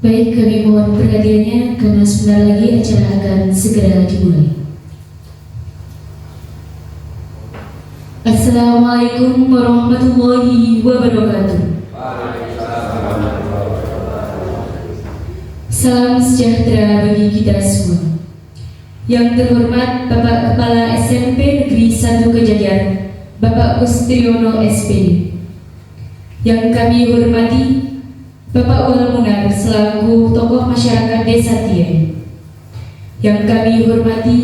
Baik, kami mohon perhatiannya karena sebentar lagi acara akan segera dimulai. Assalamualaikum warahmatullahi wabarakatuh. Salam sejahtera bagi kita semua. Yang terhormat Bapak Kepala SMP Negeri 1 Kejajar, Bapak Kustriono SPD. Yang kami hormati Bapak Walmunar selaku tokoh masyarakat Desa Tiai. Yang kami hormati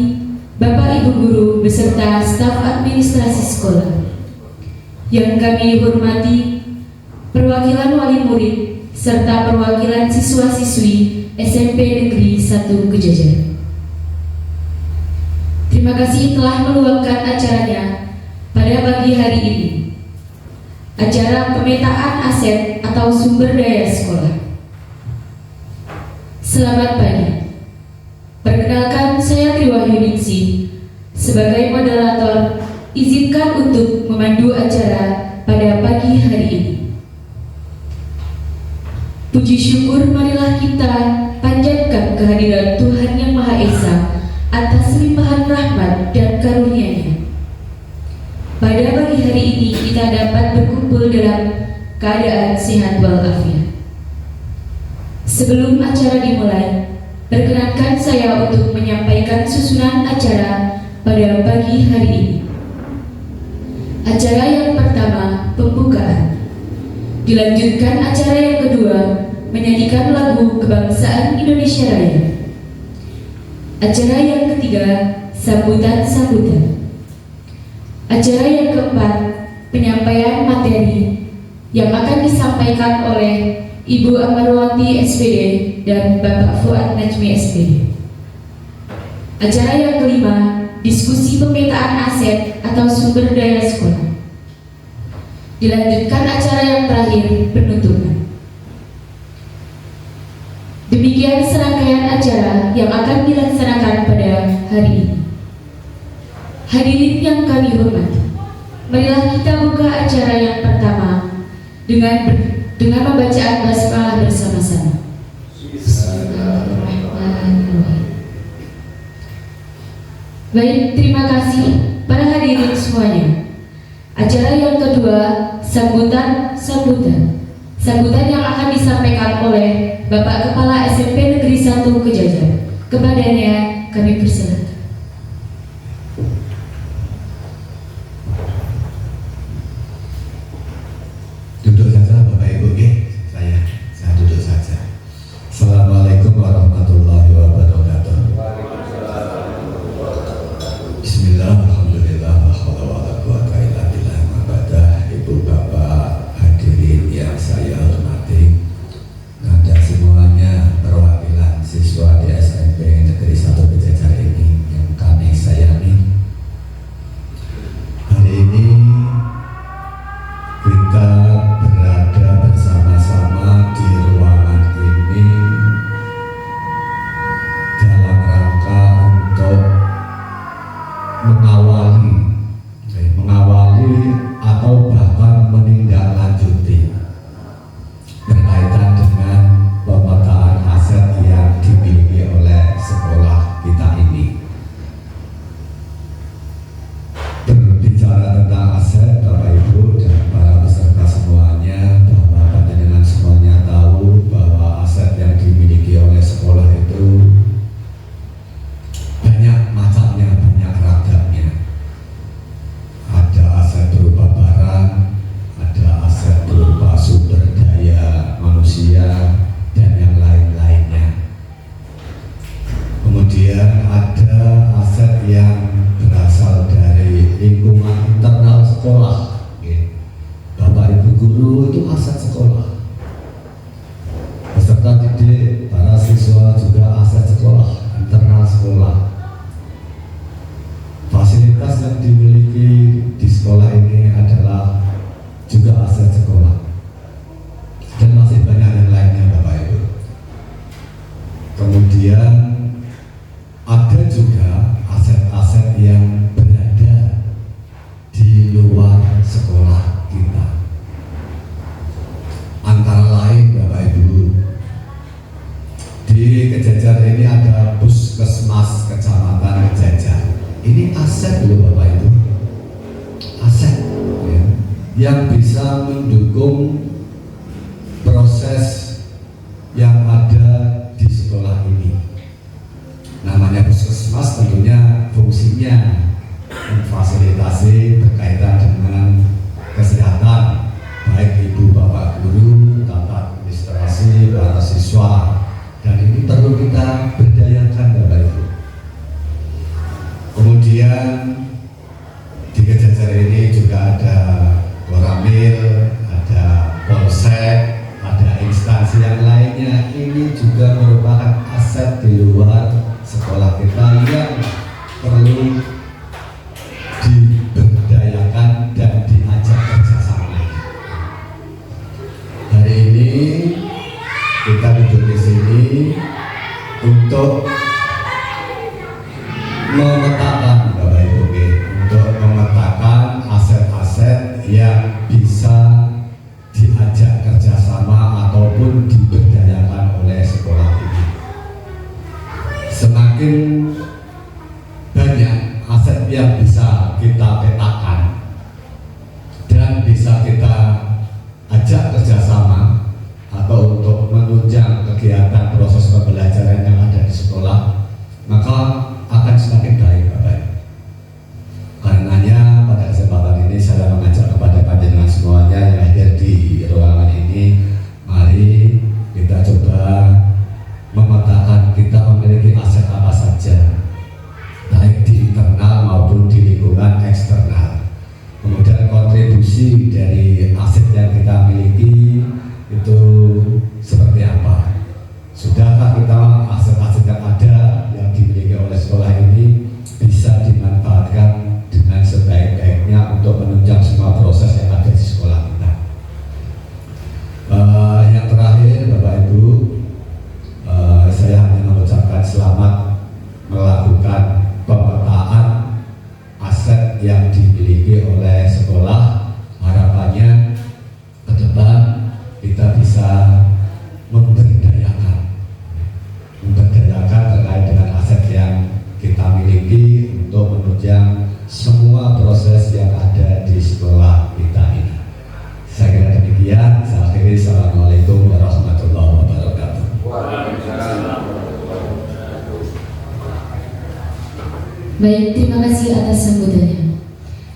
Bapak Ibu Guru beserta staf administrasi sekolah. Yang kami hormati perwakilan wali murid serta perwakilan siswa-siswi SMP Negeri 1 Kejajar. Terima kasih telah meluangkan acaranya pada pagi hari ini. Acara pemetaan aset atau sumber daya sekolah. Selamat pagi. Perkenalkan, saya Triwahyuningsi. Sebagai moderator, izinkan untuk memandu acara pada pagi hari ini. Puji syukur marilah kita panjatkan kehadiran Tuhan Yang Maha Esa atas limpahan rahmat dan karunia-Nya. Pada pagi hari ini kita dapat berkumpul dalam keadaan sehat walafiat. Sebelum acara dimulai, perkenankan saya untuk menyampaikan susunan acara pada pagi hari ini. Acara yang pertama, pembukaan. Dilanjutkan acara yang kedua, menyanyikan lagu Kebangsaan Indonesia Raya. Acara yang ketiga, sambutan-sambutan. Acara yang keempat, penyampaian materi yang akan disampaikan oleh Ibu Amarwati SPD dan Bapak Fuad Najmi SPD. Acara yang kelima, diskusi pemetaan aset atau sumber daya sekolah. Dilanjutkan acara yang terakhir, penutupan. Demikian serangkaian acara yang akan dilaksanakan pada hari ini. Hadirin yang kami hormati, marilah kita buka acara yang pertama dengan pembacaan basmalah bersama-sama. Baik, terima kasih para hadirin semuanya. Acara yang kedua, sambutan yang akan disampaikan oleh Bapak Kepala SMP Negeri 1 Kejajar. Kepadanya kami persilakan. Duduk saja Bapak Ibu, saya duduk saja. Assalamualaikum warahmatullahi wabarakatuh. Bismillah, alhamdulillah, la haula wala quwata illa billah. Mabadah, Ibu Bapak hadirin yang saya hormati, Anda semuanya perwakilan siswa di SMP Negeri 1 Kejajar ini yang kami sayangi. Hari ini kita berada bersama-sama di ruangan ini dalam rangka untuk mengawali atau bahkan menindaklanjuti berkaitan dengan pemetaan aset yang dimiliki oleh sekolah kita ini. Berbicara tentang aset, Bapak Ibu dan para peserta semuanya, bahwa panjenengan semuanya tahu bahwa aset yang dimiliki oleh sekolah itu banyak macamnya, banyak ragamnya. Ada aset berupa barang, ada aset berupa sumber daya manusia, dan yang lain-lainnya. Kemudian ada aset yang berasal dari lingkungan internal sekolah. Bapak Ibu guru itu aset sekolah. Peserta didik, para siswa juga aset sekolah, internal sekolah. Fasilitas yang dimiliki di sekolah ini adalah juga aset sekolah. Dan masih banyak yang lainnya Bapak Ibu. Kemudian ada juga aset-aset yang berada di luar sekolah kita. Antara lain Bapak Ibu, Di Kejajar ini ada puskesmas kecamatan Kejajar. Ini aset loh Bapak Ibu, aset ya, yang bisa mendukung proses yang ada di sekolah ini. Namanya puskesmas tentunya fungsinya memfasilitasi berkaitan dengan kesehatan baik ibu bapak guru, tata administrasi, para siswa, dan ini perlu kita berdayakan Bapak Ibu. Kemudian di Kejajar ini juga ada Koramil, ada Polsek, ada instansi yang lainnya. Ini juga merupakan aset di luar sekolah kita yang perlu diberdayakan dan diajak kerjasama. Hari ini kita duduk di sini untuk memetakan Bapak Ibu, untuk memetakan aset-aset yang bisa diajak kerjasama ataupun diberdayakan oleh sekolah ini. Semakin banyak aset yang bisa kita petakan dan bisa kita ajak kerjasama atau untuk menunjang kegiatan proses pembelajaran yang ada di sekolah, maka akan semakin baik Bapak Ibu. Karenanya pada kesempatan ini saya mengajak kepada panjenengan semuanya yang hadir di ruangan ini, mari kita coba memetakan kita memiliki aset apa saja, baik di internal maupun di lingkungan eksternal. Kemudian kontribusi dari aset yang kita miliki itu seperti apa? Sudahkah kita aset-aset yang ada yang dimiliki oleh sekolah ini bisa dimanfaatkan dengan sebaik-baiknya untuk menunjang semua proses yang ada di sekolah kita? Yang terakhir Bapak Ibu, saya hanya mengucapkan selamat melakukan pemetaan aset yang dimiliki oleh sekolah. Harapannya ke depan kita bisa memberdayakan terkait dengan aset yang kita miliki untuk menunjang semua proses yang ada di sekolah kita ini. Saya kira demikian. Saya akhiri. Assalamualaikum warahmatullahi wabarakatuh. Baik, terima kasih atas sambutannya.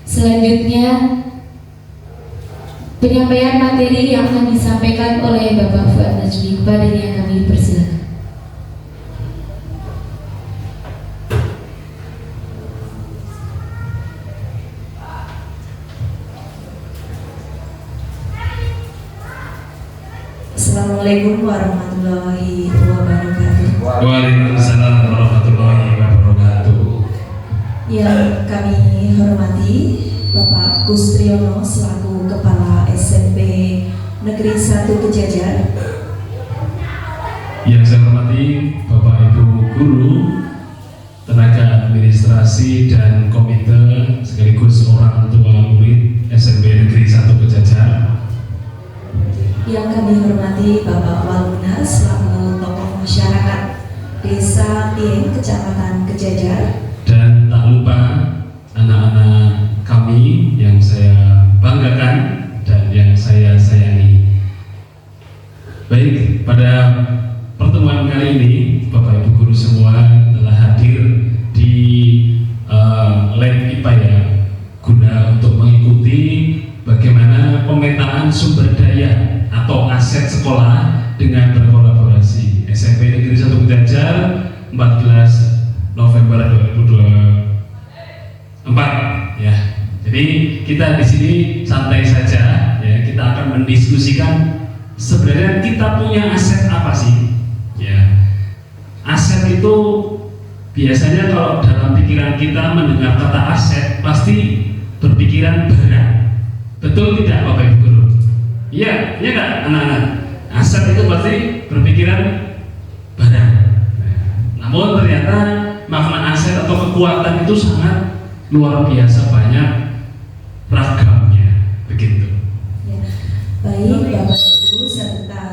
Selanjutnya penyampaian materi yang akan disampaikan oleh Bapak Fuad Najmi. Kepadanya kami persilakan. Assalamualaikum warahmatullahi wabarakatuh. Waalaikumsalam warahmatullahi wabarakatuh. Yang kami hormati Bapak Gus Triyono selaku Kepala SMP Negeri 1 Kejajar. Yang saya hormati Bapak Ibu Guru, tenaga administrasi dan komite sekaligus orang tua murid SMP Negeri 1 Kejajar. Yang kami hormati Bapak Waluna selaku tokoh masyarakat Desa Pieng, Kecamatan Kejajar. Dan tak lupa anak-anak kami yang saya banggakan dan yang saya sayangi. Baik, pada pertemuan kali ini Bapak Ibu Guru semua telah hadir di lab IPA ya, guna untuk mengikuti bagaimana pemetaan sumber daya atau aset sekolah dengan berkolaborasi SMP Negeri 1 Kejajar 14 November 2024 ya. Jadi kita di sini santai saja ya, kita akan mendiskusikan sebenarnya kita punya aset apa sih ya. Aset itu biasanya kalau dalam pikiran kita mendengar kata aset pasti berpikiran barang. Betul tidak Bapak Ibu Guru? Iya, iya nggak anak-anak? Aset itu pasti berpikiran barang. Namun ternyata makna aset atau kekuatan itu sangat luar biasa banyak ragamnya, begitu. Ya, baik Bapak Ibu serta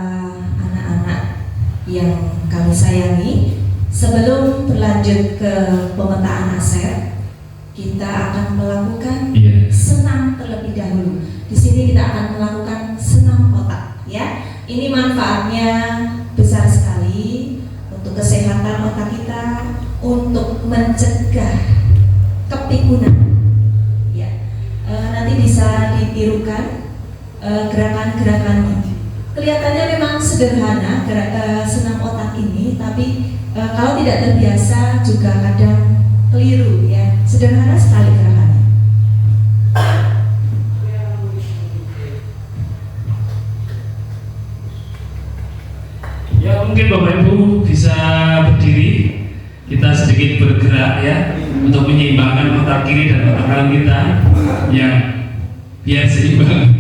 anak-anak yang kami kami sayangi, sebelum berlanjut ke pemetaan aset, kita akan melakukan Iya. senam terlebih dahulu. Di sini kita akan melakukan senam otak, ya. Ini manfaatnya besar sekali untuk kesehatan otak kita, untuk mencegah kepikunan. Ya, nanti bisa ditirukan gerakan-gerakannya. Kelihatannya memang sederhana senam otak ini, tapi kalau tidak terbiasa juga kadang keliru, ya. Sederhana sekali gerakannya. Ya, mungkin Bapak Ibu bisa berdiri, kita sedikit bergerak ya untuk menyeimbangkan otak kiri dan otak kanan kita yang biar seimbang.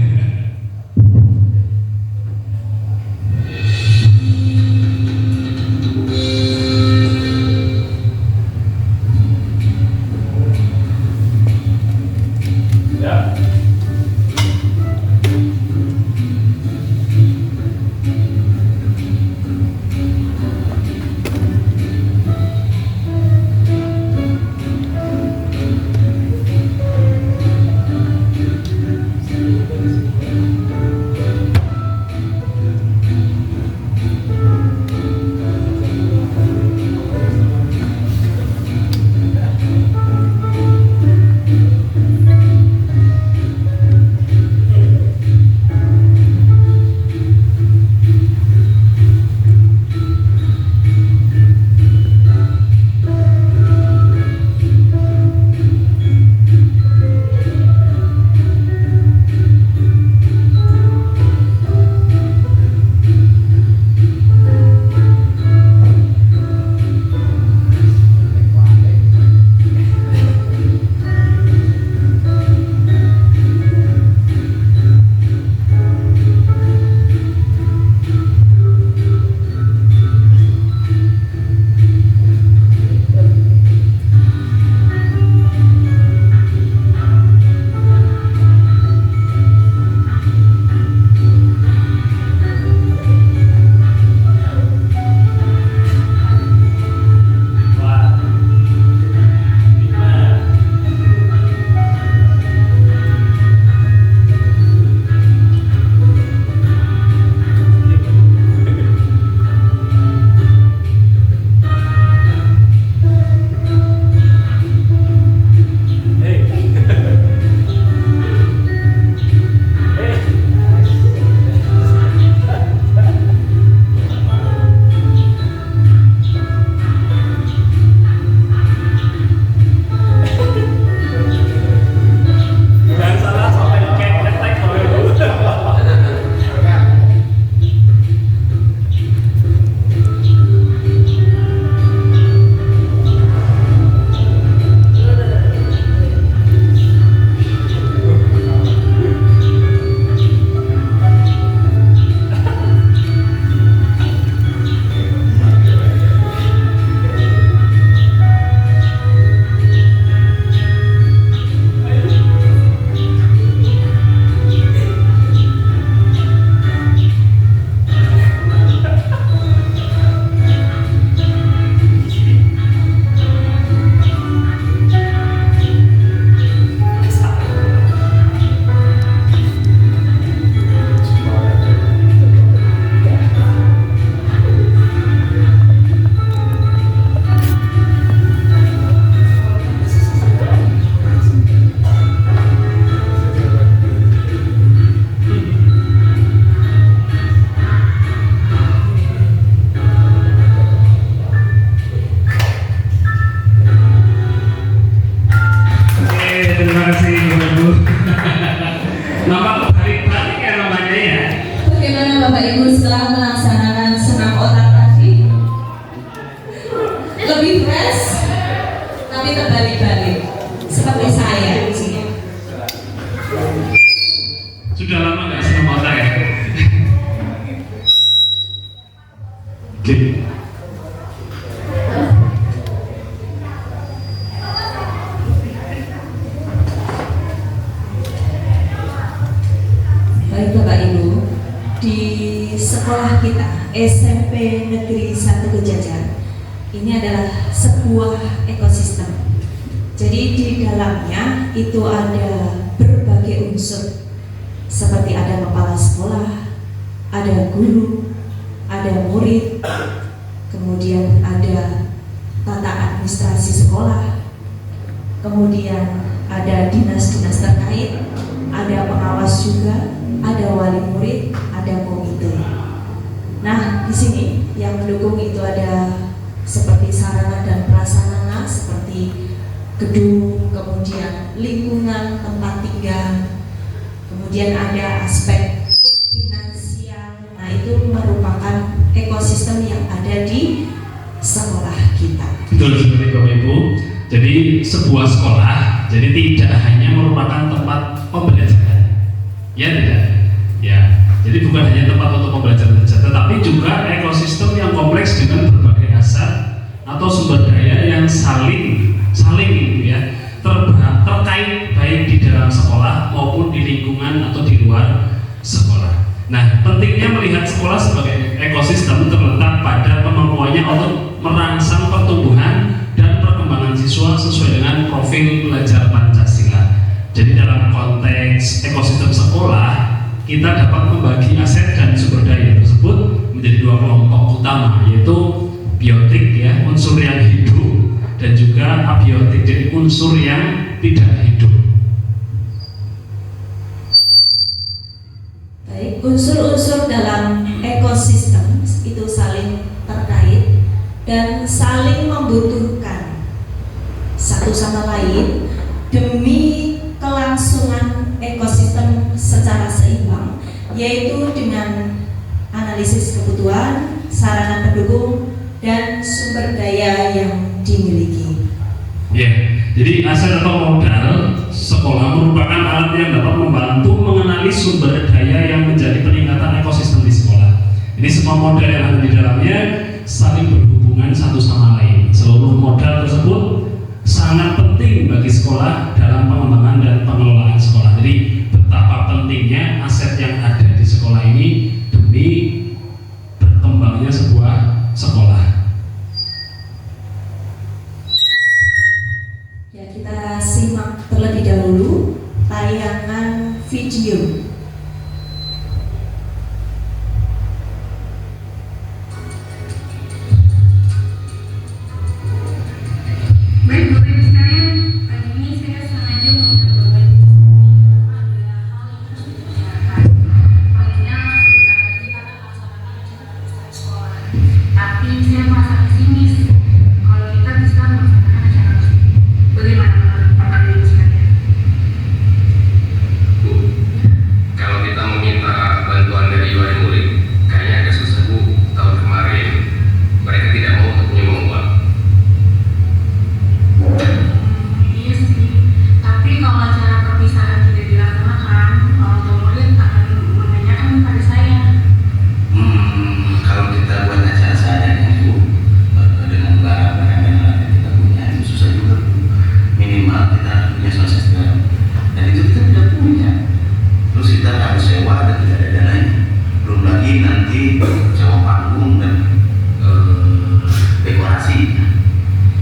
Sudah lama nggak senam otak ya? Oke. Baik Bapak Ibu, di sekolah kita SMP Negeri 1 Kejajar ini adalah sebuah ekosistem. Jadi di dalamnya itu ada berbagai unsur, seperti ada kepala sekolah, ada guru, ada murid, kemudian ada tata administrasi sekolah, kemudian ada dinas-dinas terkait, ada pengawas juga, ada wali murid, ada komite. Nah, di sini yang mendukung itu ada seperti sarana dan prasarana, seperti gedung, kemudian lingkungan tempat tinggal, kemudian ada aspek finansial. Nah, itu merupakan ekosistem yang ada di sekolah kita. Betul sekali Bapak Ibu. Jadi sebuah sekolah jadi tidak hanya merupakan tempat pembelajaran, ya tidak, ya. Jadi bukan hanya tempat untuk pembelajaran saja, tetapi juga ekosistem yang kompleks dengan berbagai aset atau sumber daya yang saling gitu ya, terkait baik di dalam sekolah maupun di lingkungan atau di luar sekolah. Nah, pentingnya melihat sekolah sebagai ekosistem terletak pada kemampuannya untuk merangsang pertumbuhan dan perkembangan siswa sesuai dengan profil belajar Pancasila. Jadi dalam konteks ekosistem sekolah, kita dapat membagi aset dan sumber daya tersebut menjadi dua kelompok utama, yaitu biotik ya, unsur yang hidup, dan juga abiotik, jadi unsur yang tidak hidup. Baik, unsur-unsur dalam ekosistem itu saling terkait dan saling membutuhkan satu sama lain demi kelangsungan ekosistem secara seimbang, yaitu dengan analisis kebutuhan, sarana pendukung, dan sumber daya yang dimiliki. Ya, jadi aset atau modal sekolah merupakan alat yang dapat membantu mengenali sumber daya yang menjadi peningkatan ekosistem di sekolah. Ini semua modal yang ada di dalamnya saling berhubungan satu sama lain. Seluruh modal tersebut sangat penting bagi sekolah dalam pengembangan dan pengelolaan sekolah. Jadi betapa pentingnya aset yang ada di sekolah ini demi berkembangnya sebuah sekolah. Ya, kita simak terlebih dahulu tayangan video. Baik, Bapak Ibu sekalian, pagi ini saya sengaja mengundang Bapak Ibu karena ada hal yang harus dibicarakan. Paginya sebenarnya kita akan melaksanakan acara besar sekolah, tapi saya merasa pesimis kalau kita bisa melaksanakan acara tersebut. Bagaimana menurut Bapak Ibu sekalian? Bu, kalau kita meminta bantuan dari wali murid, kayaknya agak susah Bu. Tahun kemarin mereka tidak mau untuk menyumbang uang. Iya sih, tapi kalau acara perpisahan tidak dilaksanakan, orang tua murid akan menanyakan pada saya. Kalau kita buat acara seadanya Bu, dengan barang-barang yang ada kita punya, itu susah juga Bu. Minimal kita harus punya swastika, dan itu kita tidak punya. Terus kita harus sewa dan tidak ada dananya. Belum lagi nanti sewa panggung dan dekorasi.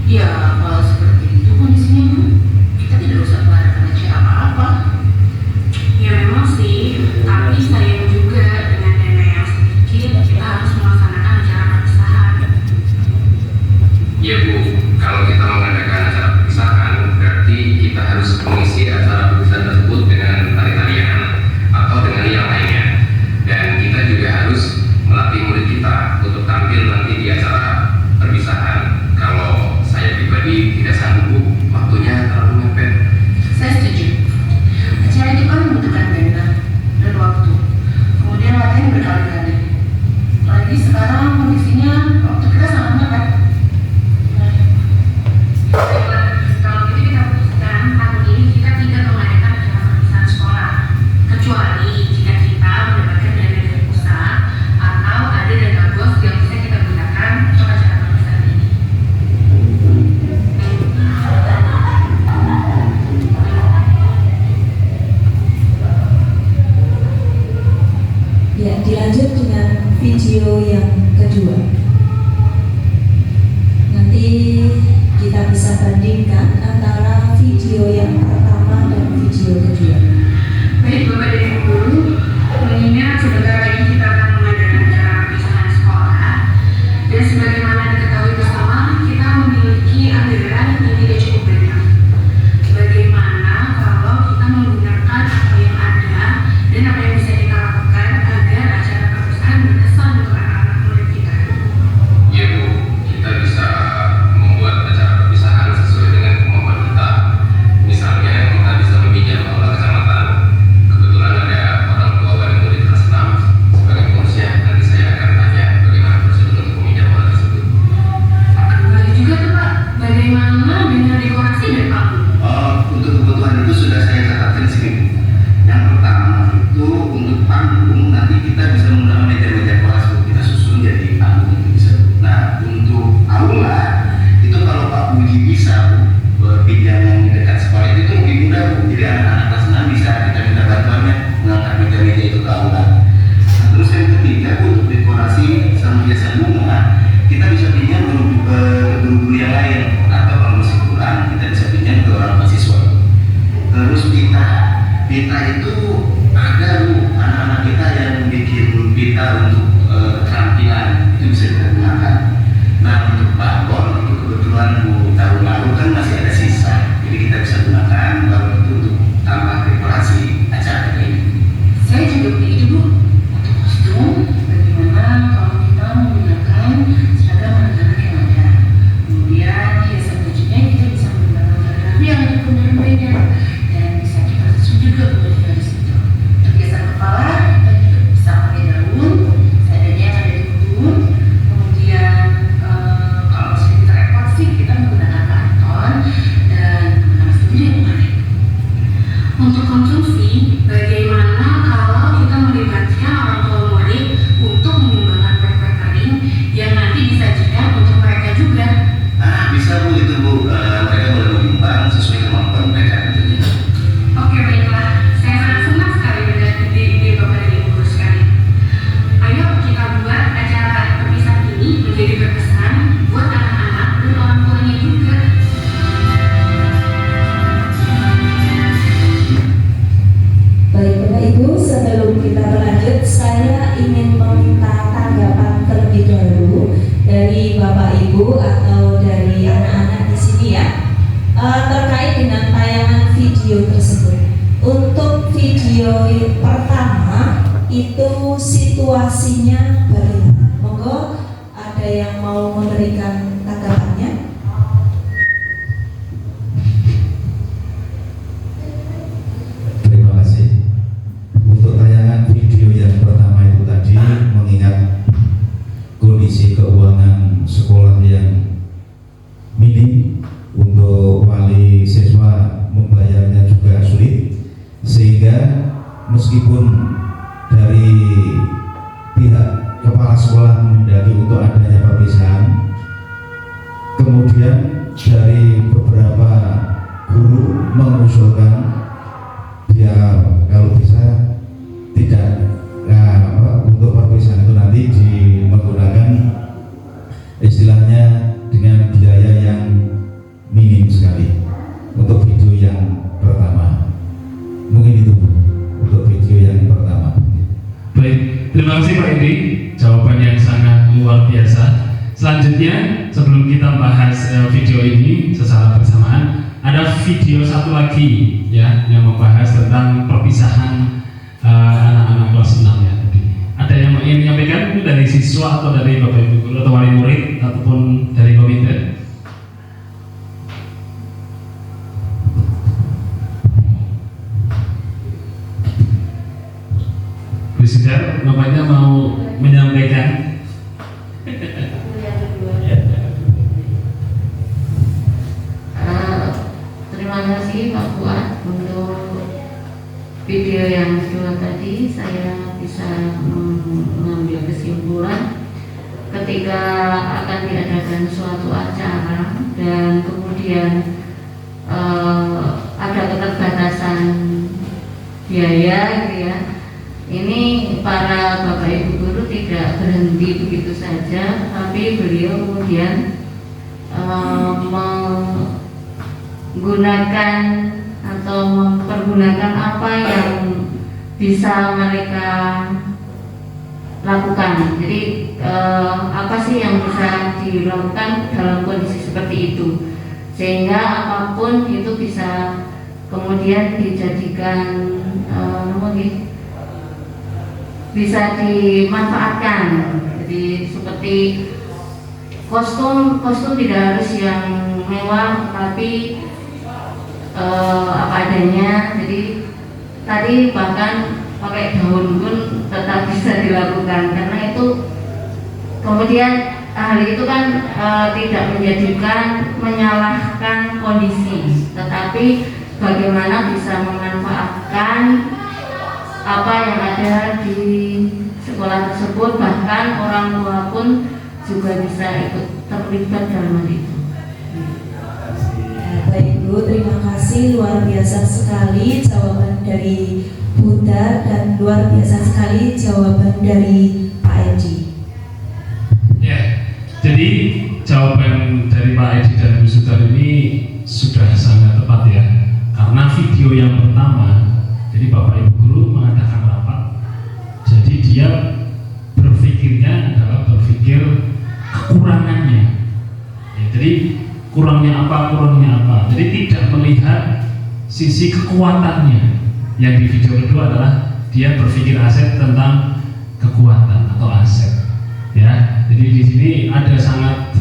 Ya, kalau seperti itu kondisinya Bu, kita tidak usah mengadakan acara apa-apa. Ya memang sih, tapi sayang juga dengan dana yang sedikit kita harus melaksanakan acara perpisahan. Iya Bu, kalau kita mengadakan acara perpisahan, berarti kita harus mengisi acara perpisahan tersebut dengan tari-tarian atau dengan yang lainnya. Dan kita juga harus melatih murid kita untuk tampil nanti di acara perpisahan. Kalau saya pribadi tidak sanggup Bu, waktunya terlalu mepet. Saya setuju. Acara itu kan membutuhkan dana dan waktu. Kemudian latihan berkali-kali. Lagi sekarang kondisinya waktu kita sangat mepet. Baiklah, kalau gitu kita putuskan tahun ini kita tidak mengadakan tuanya juga. Baik Bapak Ibu, sebelum kita berlanjut, saya ingin meminta tanggapan terlebih dahulu dari Bapak Ibu atau dari anak-anak di sini ya, terkait dengan tayangan video tersebut. Untuk video pertama itu situasinya bagaimana? Monggo ada yang mau memberikan tanggapannya? Terima kasih. Untuk tayangan video yang pertama itu tadi, mengingat kondisi keuangan sekolah yang minim, untuk wali siswa membayarnya juga sulit, sehingga meskipun dari pihak kepala sekolah mendaki untuk adanya perpisahan, kemudian dari beberapa guru mengusulkan dia kalau bisa tidak untuk perpisahan itu nanti menggunakan istilahnya dengan biaya yang minim sekali untuk video yang pertama. Mungkin itu untuk video yang pertama. Baik, terima kasih Pak Edi, jawaban yang sangat luar biasa. Selanjutnya, sebelum kita bahas video ini secara bersamaan, ada video satu lagi ya yang membahas tentang perpisahan anak-anak kelas 6 ya tadi. Ada yang ingin menyampaikan itu dari siswa atau dari Bapak Ibu guru atau wali murid ataupun dari komite? Bu Sidar, Bapaknya mau menyampaikan? Terima kasih Pak Fuad untuk video yang kedua tadi. Saya bisa mengambil kesimpulan ketika akan diadakan suatu acara dan kemudian ada keterbatasan biaya gitu ya. Ini para Bapak Ibu guru tidak berhenti begitu saja, tapi beliau kemudian menggunakan atau mempergunakan apa yang bisa mereka lakukan. Jadi apa sih yang bisa dilakukan dalam kondisi seperti itu, sehingga apapun itu bisa kemudian dijadikan bisa dimanfaatkan. Jadi seperti kostum tidak harus yang mewah, tapi apa adanya. Jadi tadi bahkan pakai daun pun tetap bisa dilakukan, karena itu kemudian hal itu kan tidak menjadikan menyalahkan kondisi, tetapi bagaimana bisa memanfaatkan apa yang ada di sekolah tersebut, bahkan orang tua pun juga bisa ikut terlibat dalam hal itu. Baik Bu, terima kasih, luar biasa sekali jawaban dari Bunda dan luar biasa sekali jawaban dari Pak Edi. Ya, jadi jawaban dari Pak Edi dan Bu Sudar ini sudah sangat tepat ya, karena video yang pertama, jadi Bapak Ibu guru mengadakan rapat, jadi dia berpikirnya adalah berpikir kekurangannya ya, jadi kurangnya apa, jadi tidak melihat sisi kekuatannya. Yang di video kedua adalah dia berpikir aset tentang kekuatan atau aset ya. Jadi di sini ada sangat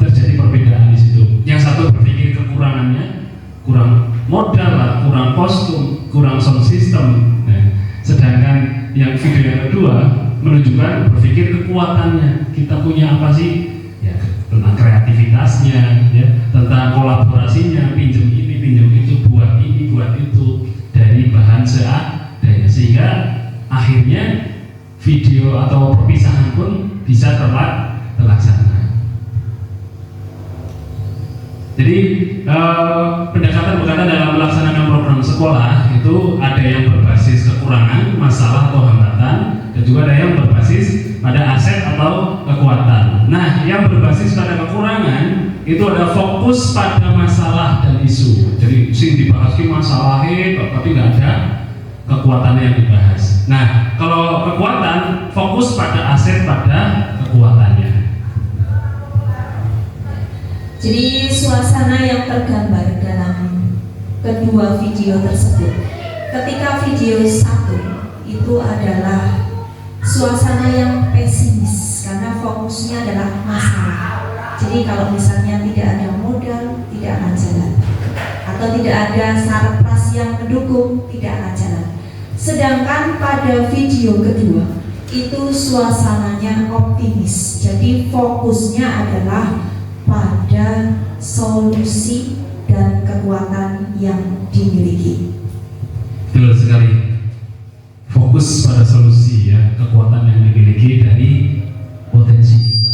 terjadi perbedaan di situ. Yang satu berpikir kekurangannya, kurang modal lah, kurang kostum, kurang sound system. Nah, sedangkan yang video yang kedua menunjukkan berpikir kekuatannya. Kita punya apa sih? Ya, tentang kreativitasnya, ya, tentang kolaborasinya, pinjam ini, pinjam itu, buat ini, buat itu dari bahan seadanya, sehingga akhirnya video atau perpisahan pun bisa terlaksana. Jadi pendekatan dalam melaksanakan program sekolah itu ada yang berbasis kekurangan, masalah atau hambatan, dan juga ada yang berbasis pada aset atau kekuatan. Nah, yang berbasis pada kekurangan itu ada fokus pada masalah dan isu. Jadi sing dibahas ki masalahnya, tapi nggak ada kekuatannya yang dibahas. Nah, kalau kekuatan fokus pada aset, pada kekuatannya. Jadi suasana yang tergambar dalam kedua video tersebut. Ketika video 1 itu adalah suasana yang pesimis karena fokusnya adalah masalah. Jadi kalau misalnya tidak ada modal, tidak akan jalan, atau tidak ada sarpras yang mendukung, tidak akan jalan. Sedangkan pada video kedua itu suasananya optimis. Jadi fokusnya adalah pada solusi dan kekuatan yang dimiliki. Betul sekali. Fokus pada solusi ya, kekuatan yang dimiliki dari potensi kita.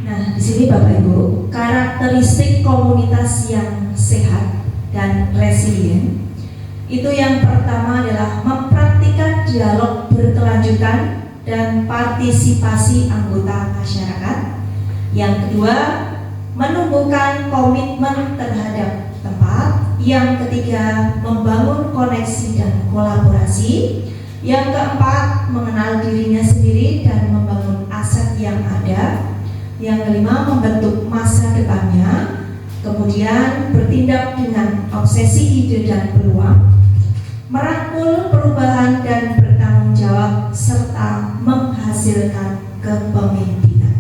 Nah, di sini Bapak Ibu, karakteristik komunitas yang sehat dan resilient itu yang pertama adalah mempraktikkan dialog berkelanjutan dan partisipasi anggota masyarakat. Yang kedua, menumbuhkan komitmen terhadap tempat. Yang ketiga, membangun koneksi dan kolaborasi. Yang keempat, mengenal dirinya sendiri dan membangun aset yang ada. Yang kelima, membentuk masa depannya. Kemudian bertindak dengan obsesi ide dan peluang, merangkul perubahan dan bertanggung jawab, serta menghasilkan kepemimpinan.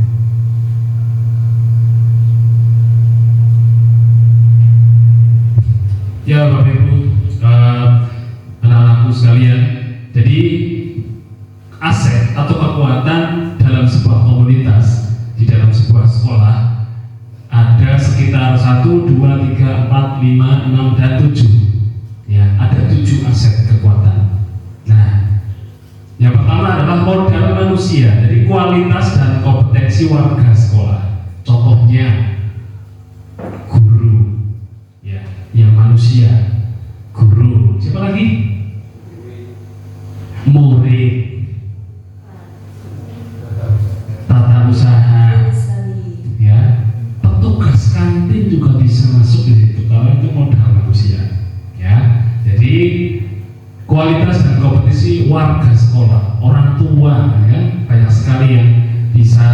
Ya Bapak Ibu, anak-anakku sekalian, jadi aset atau kekuatan dalam sebuah komunitas, di dalam sebuah sekolah ada sekitar 1, 2, 3, 4, 5, 6, dan 7 ya, ada 7 aset kekuatan. Nah, yang pertama adalah modal manusia, jadi kualitas dan kompetensi warga sekolah. Contohnya guru ya, yang manusia, guru. Siapa lagi? Murid, tata usaha, ya, petugas kantin juga bisa masuk di situ kalau itu modal manusia, ya. Jadi kualitas dan kompetensi warga sekolah, orang tua, ya, banyak sekali yang bisa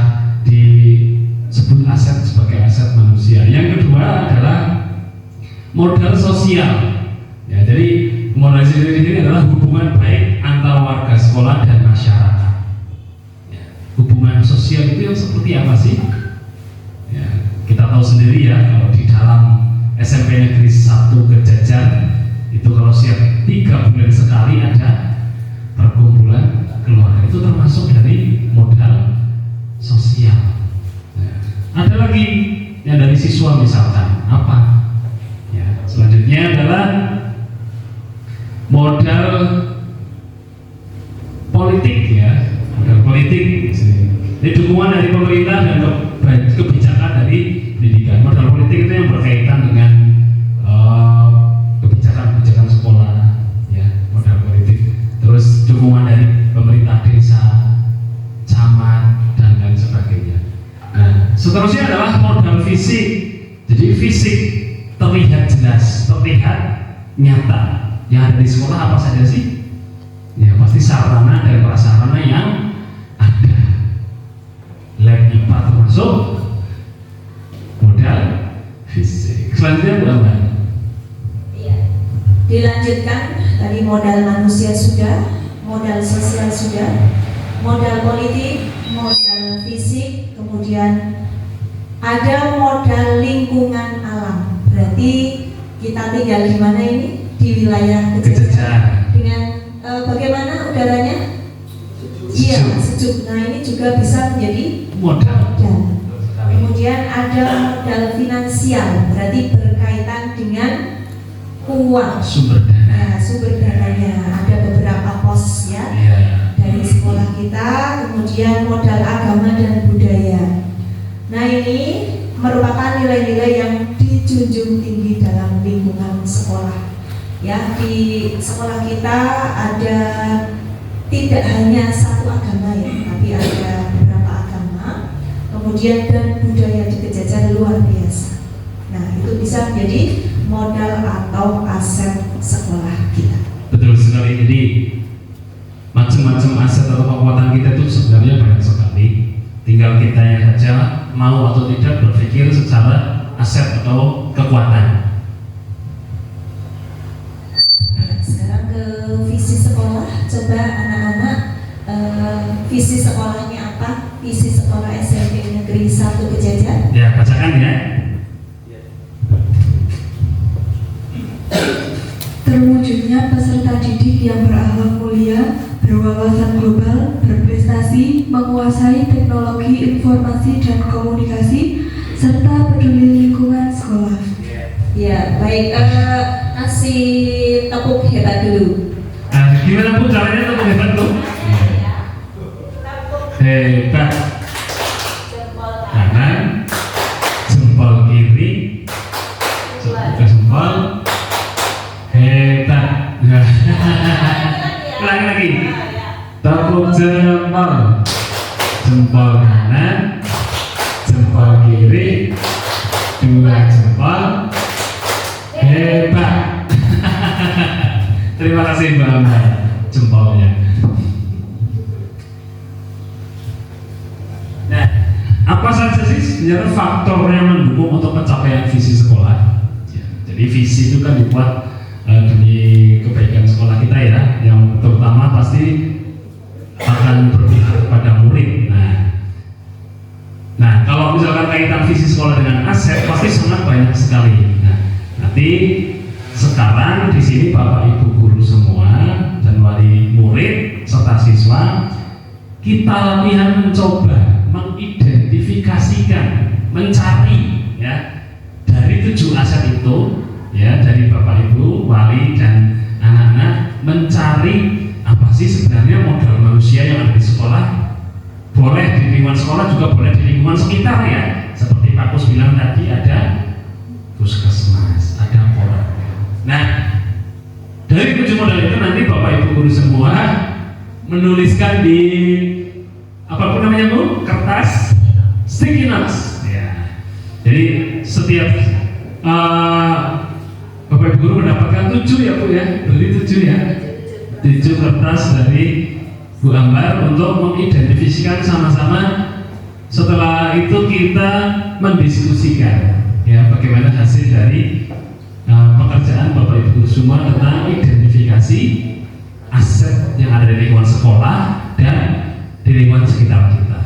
disebut aset sebagai aset manusia. Yang kedua adalah modal sosial, ya. Jadi modal sosial ini adalah hubungan baik antara warga sekolah dan masyarakat. Hubungan sosial itu yang seperti apa sih? Ya, kita tahu sendiri ya, kalau di dalam SMP Negeri 1 Kejajar itu kalau setiap 3 bulan sekali ada perkumpulan keluarga, itu termasuk dari modal sosial. Ya. Ada lagi yang dari siswa misalkan apa? Ya, selanjutnya adalah modal politik ya. Modal politik, jadi dukungan dari pemerintah dan kebijakan dari pendidikan. Modal politik itu yang berkaitan dengan kebijakan sekolah, ya, modal politik. Terus dukungan dari pemerintah desa, camat, dan lain sebagainya. Nah, seterusnya adalah modal fisik. Jadi fisik terlihat jelas, terlihat nyata. Yang ada di sekolah apa saja sih? Ya pasti sarana dan prasarana yang ada. Lab IPA termasuk modal fisik. Selanjutnya berapa? Iya. Dilanjutkan, tadi modal manusia sudah, modal sosial sudah, modal politik, modal fisik, kemudian ada modal lingkungan alam. Berarti kita tinggal di mana ini? Di wilayah Kejajar. Dengan bagaimana udaranya? Iya, sejuk. Nah, ini juga bisa menjadi modal. Kemudian ada modal finansial, berarti berkaitan dengan uang. Sumber dana. Nah, sumber dananya ada beberapa pos ya, dari sekolah kita. Kemudian modal agama dan budaya. Nah, ini merupakan nilai-nilai yang dijunjung tinggi dalam lingkungan sekolah. Ya, di sekolah kita ada tidak hanya satu agama ya, tapi ada beberapa agama, kemudian dan budaya di Kejajar luar biasa. Nah, itu bisa menjadi modal atau aset sekolah kita. Betul sekali. Jadi macam-macam aset atau kekuatan kita itu sebenarnya banyak sekali. Tinggal kita yang saja mau atau tidak berpikir secara aset atau kekuatan. Sekarang ke visi sekolah. Coba anak-anak, visi sekolahnya apa? Visi sekolah SMP Negeri 1 Kejajar. Ya, bacakan ya. Terwujudnya peserta didik yang berakhlak mulia, berwawasan global, berprestasi, menguasai teknologi informasi dan komunikasi, serta peduli lingkungan sekolah. Ya, baik. Kasih tepuk hebat dulu. Nah, gimana Bu caranya untuk hebat Bu? Hebat. Kanan, jempol kiri, jempol. Hebat. Ulangi lagi. Tepuk jempol. Jempol kanan, jempol kiri, dua jempol. Hebat. Terima kasih Mbak Amar, jempolnya. Nah, apa saja sih sebenarnya faktor yang mendukung untuk pencapaian visi sekolah? Ya, jadi visi itu kan dibuat demi kebaikan sekolah kita ya, yang terutama pasti akan berpihak kepada murid. Nah, kalau misalkan kaitan visi sekolah dengan aset pasti sangat banyak sekali. Nah, nanti sekarang di sini Bapak Ibu guru semua dan wali murid serta siswa, kita latihan mencoba mengidentifikasikan, mencari ya dari 7 aset itu ya, dari Bapak Ibu, wali dan anak-anak mencari apa sih sebenarnya modal manusia yang ada di sekolah. Boleh di lingkungan sekolah, juga boleh di lingkungan sekitar ya. Seperti Pak Kus bilang tadi, ada puskesmas, ada pora. Nah, dari 7 modal itu nanti Bapak Ibu guru semua menuliskan di apapun namanya Bu, kertas sticky notes ya. Jadi setiap Bapak Ibu guru mendapatkan 7 ya Bu ya, beli 7 ya, 7 kertas dari Bu Ambar untuk mengidentifikasikan sama-sama. Setelah itu kita mendiskusikan ya bagaimana hasil dari pekerjaan Bapak Ibu guru semua tentang identifikasi aset yang ada di lingkungan sekolah dan di lingkungan sekitar kita.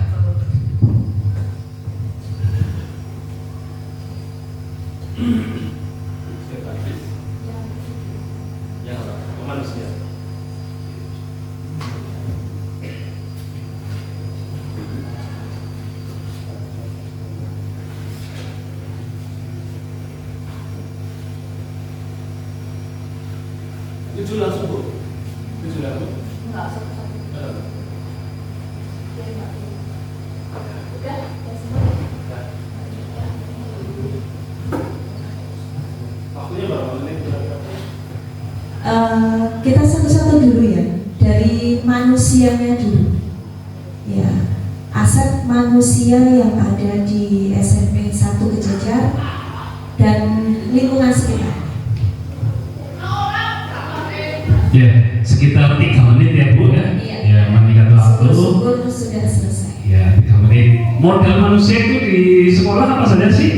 Kita satu-satu dulu ya, dari manusianya dulu ya, aset manusia yang ada di SMP 1 Kejajar dan lingkungan sekitar. Ya, sekitar 3 menit ya Bu ya. Iya. Ya, meningkat waktu. Syukur sudah selesai. Ya, 3 menit. Modal manusia itu di sekolah apa saja sih?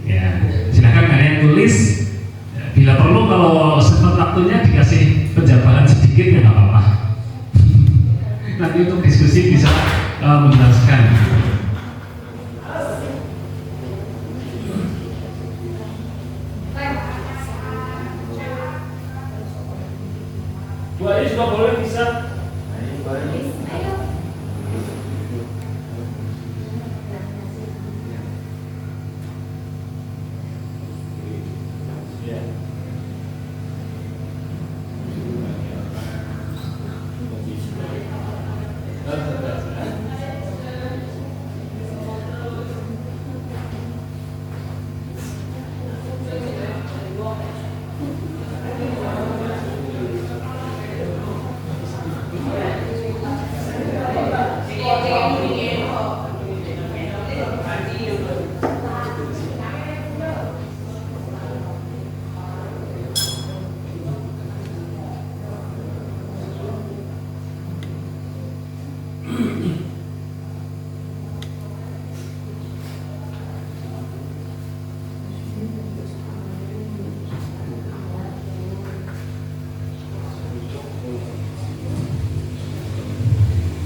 Ya, silakan kalian tulis. Ya, bila perlu kalau sempat waktunya dikasih penjabaran sedikit ya nggak apa-apa. Nanti untuk diskusi bisa menjelaskan. Bu Ayu juga boleh bisa.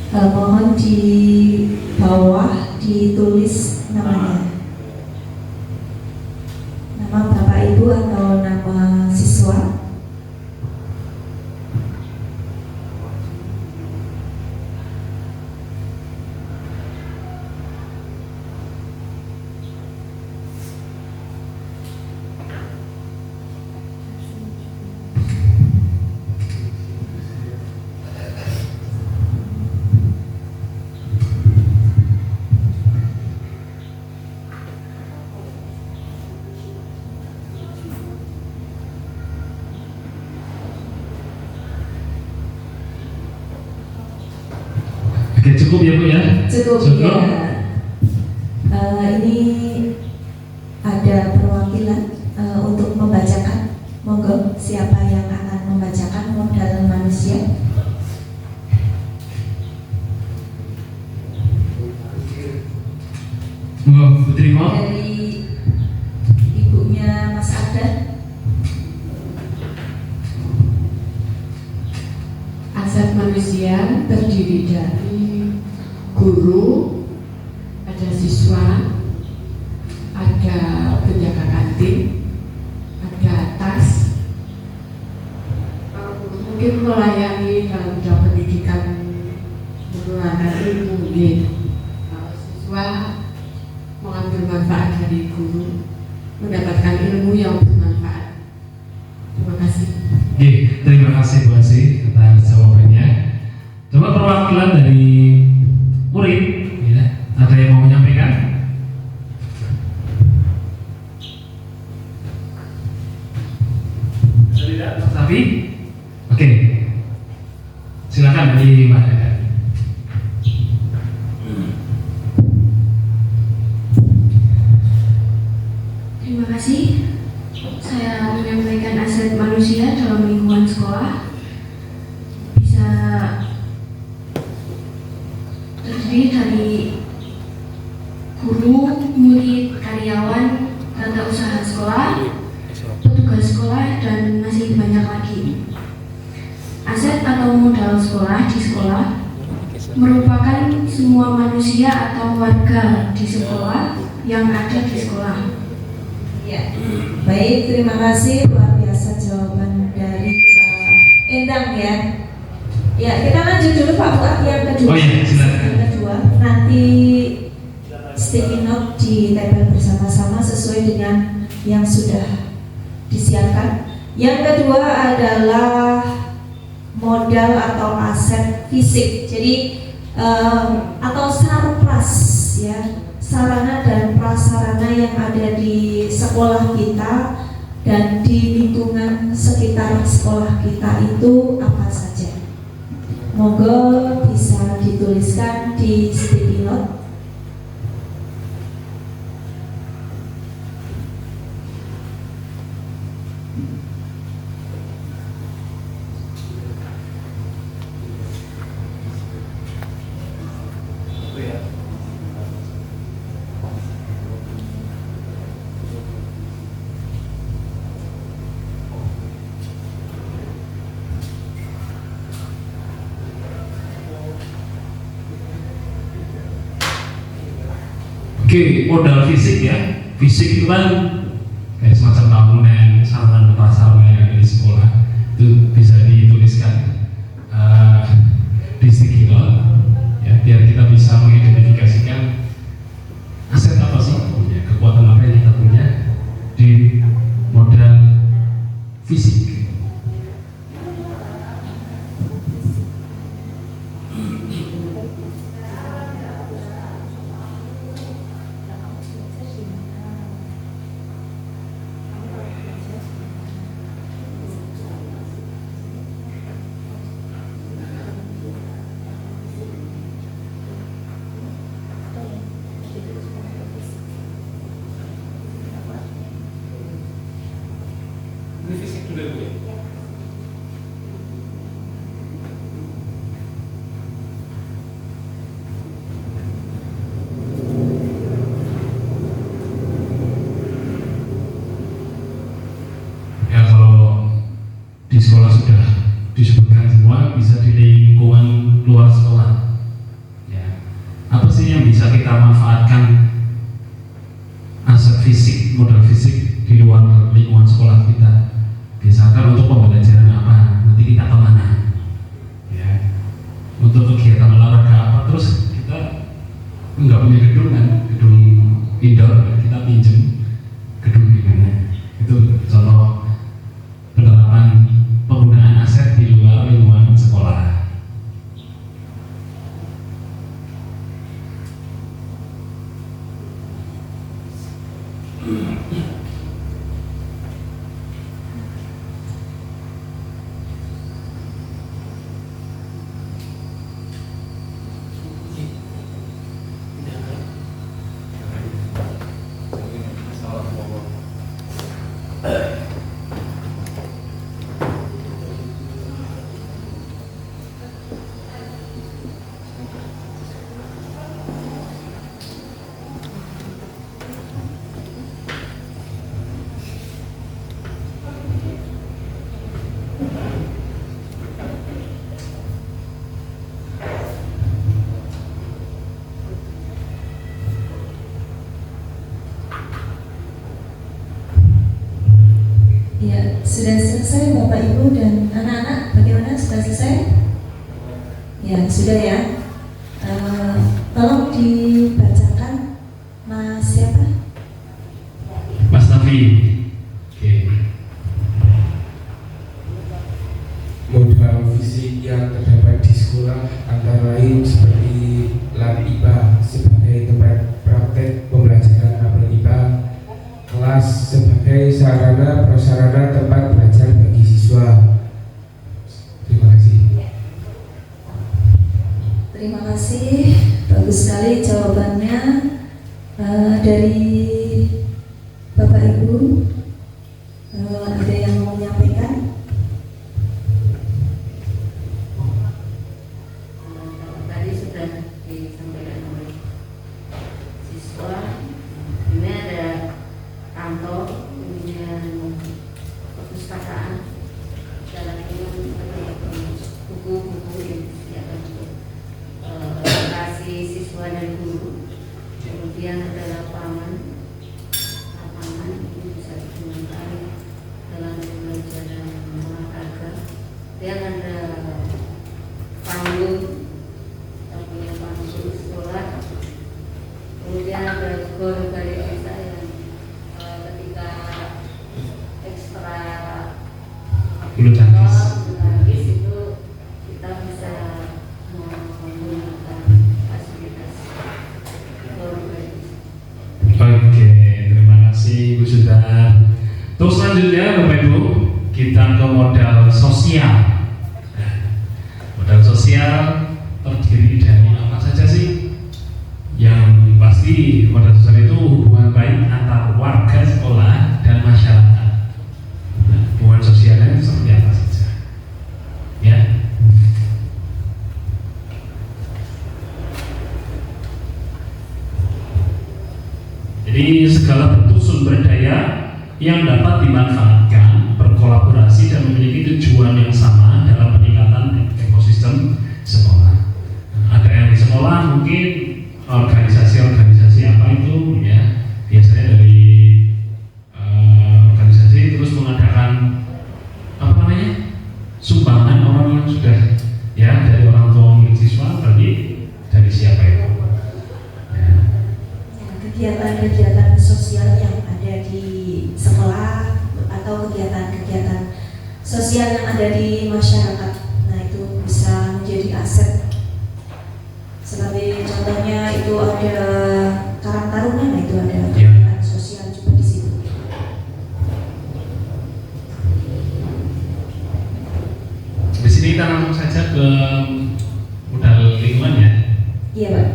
Mohon di bawah ditulis namanya, nama Bapak Ibu atau nama siswa. Oke, cukup ya Bu ya? Cukup. Ya. Ini ada perwakilan untuk membacakan. Monggo, siapa yang akan membacakan modal manusia? Bu Putri mau? Dari ibunya Mas Abdan. Aset manusia terdiri dari guru, ada siswa, ada penjaga kantin, ada tas, mungkin melayani dalam bidang pendidikan, menularkan ilmu, kalau siswa mengambil manfaat dari guru, mendapatkan ilmu yang bermanfaat. Terima kasih. Oke, terima kasih Bu Asih atas jawabannya. Coba perwakilan dari murid, ya, ada yang mau menyampaikan? Tidak, Mas Safi? Oke, silakan dari Mbak Eda. Terima kasih. Saya menyampaikan aset manusia dalam lingkungan sekolah bisa terdiri dari guru, murid, karyawan, tata usaha sekolah, petugas sekolah, dan masih banyak lagi. Aset atau modal sekolah di sekolah merupakan semua manusia atau warga di sekolah yang ada di sekolah. Ya, baik, terima kasih, luar biasa jawaban dari Mbak Endang ya. Ya, kita lanjut dulu Pak Fuad yang kedua. Oh iya, silakan. Yang kedua, nanti sticky note ditempel bersama-sama sesuai dengan yang sudah disiapkan. Yang kedua adalah modal atau aset fisik. Jadi atau sarpras ya. Sarana dan prasarana yang ada di sekolah kita dan di lingkungan sekitar sekolah kita itu apa saja? Moga bisa dituliskan di sticky note. Oke, modal fisik ya. Fisik itu kan kayak semacam bangunan, sarana prasarana yang ada di sekolah. Itu bisa dituliskan di sticky note ya, biar kita bisa mengidentifikasikan aset apa sih, ya, kekuatan apa yang kita punya di modal fisik. Di sekolah sudah disebutkan semua, bisa di lingkungan luar sekolah kita manfaatkan aset fisik, modal fisik di luar lingkungan sekolah kita. Misalkan untuk pembelajaran apa, nanti kita kemana, ya, untuk kegiatan olahraga apa, terus kita nggak punya gedung kan, gedung indoor, kita pinjem gedung di mana. Itu contoh penerapan penggunaan aset di luar lingkungan sekolah. Ya, sudah selesai Bapak Ibu dan anak-anak, bagaimana, sudah selesai? Ya, sudah ya. Tolong dibacakan Mas siapa? Mas Nafi. Oke. Modal fisik yang terdapat di sekolah antara lain seperti lab IPA sebagai tempat praktek pembelajaran apel IPA, kelas sebagai sarana prasarana tempat belajar bagi siswa. Terima kasih. Terima kasih, bagus sekali jawabannya. Dari Bapak Ibu, ada yang mau menyampaikan? Tadi sudah disampaikan oleh siswa. Ini ada kantor, kemudian perpustakaan, dalam ini buku-buku yang disediakan untuk edukasi siswa dan guru. Kemudian ada lapangan ini bisa digunakan dalam pembelajaran olahraga. Dan ada panggung, kita punya panggung sekolah. Kemudian ada gor dari desa yang ketika ekstra Bulu tangkis. itu kita bisa menggunakan fasilitas gor dari desa. Oke, terima kasih Bu Sudar. Terus selanjutnya Bapak Ibu, kita ke modal sosial. Modal sosial terdiri dari apa saja sih? Yang pasti modal sosial itu hubungan baik antar warga sekolah dan masyarakat. Nah, hubungan sosialnya itu seperti apa saja? Ya. Jadi segala bentuk sumber daya yang dapat dimanfaatkan, berkolaborasi dan memiliki tujuan yang sama dalam peningkatan ekosistem sekolah. Ada yang di sekolah mungkin organisasi-organisasi apa itu ya, biasanya dari organisasi terus mengadakan apa namanya, sumbangan orang yang sudah ya dari orang tua murid siswa, berarti dari siapa itu? Ya. Kegiatan-kegiatan sosial yang ada di sekolah atau kegiatan-kegiatan sosial yang ada di masyarakat, nah itu bisa menjadi aset. Sebagai contohnya itu ada Karang Taruna, nah itu ada kegiatan sosial juga di situ. Di sini kita langsung saja ke modal lingkungan ya. Iya Pak.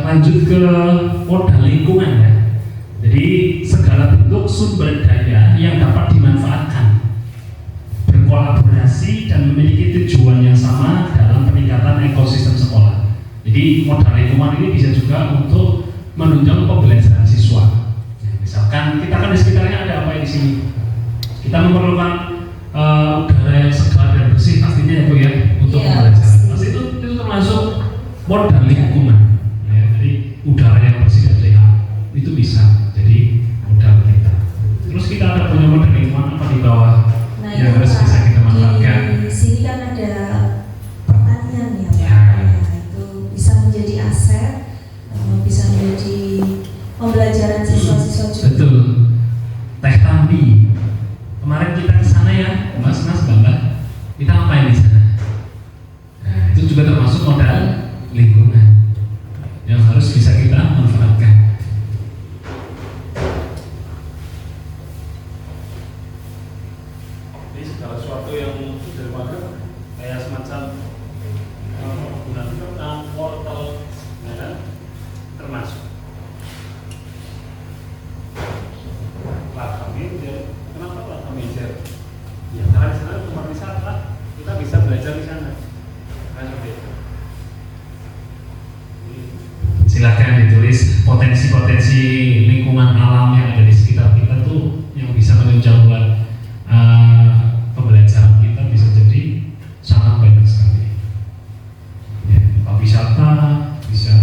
lanjut ke modal lingkungan ya. Jadi segala bentuk sumber daya yang dapat dimanfaatkan, berkolaborasi dan memiliki tujuan yang sama dalam peningkatan ekosistem sekolah. Jadi modal lingkungan ini bisa juga untuk menunjang pembelajaran siswa. Misalkan kita kan di sekitarnya ada apa di sini? Kita memerlukan udara yang segar dan bersih pastinya ya Bu ya untuk pembelajaran. Pasti itu termasuk modal lingkungan. Ya, jadi udara yang bersih dan sehat itu bisa jadi modal kita. Terus kita ada punya modal lingkungan apa di bawah yang harus bisa kita manfaatkan? Di sini kan ada pertanian ya Pak. Ya, itu bisa menjadi aset, bisa menjadi pembelajaran siswa-siswa juga. Betul. Teh Tambi. Kemarin kita ke sana ya, Mas Bambang. Kita ngapain di sana? Nah, itu juga termasuk modal lingkungan yang harus bisa kita manfaatkan. Jadi segala sesuatu yang daripada kayak semacam penggunaan renang, wortel, ya kan? Termasuk. Laka meja, kenapa laka meja? Ya karena di sana tempat wisata, kita bisa belajar di sana. Silakan ditulis potensi-potensi lingkungan alam yang ada di sekitar kita tuh yang bisa menunjang buat pembelajaran kita bisa jadi sangat banyak sekali. Ya, tempat wisata bisa.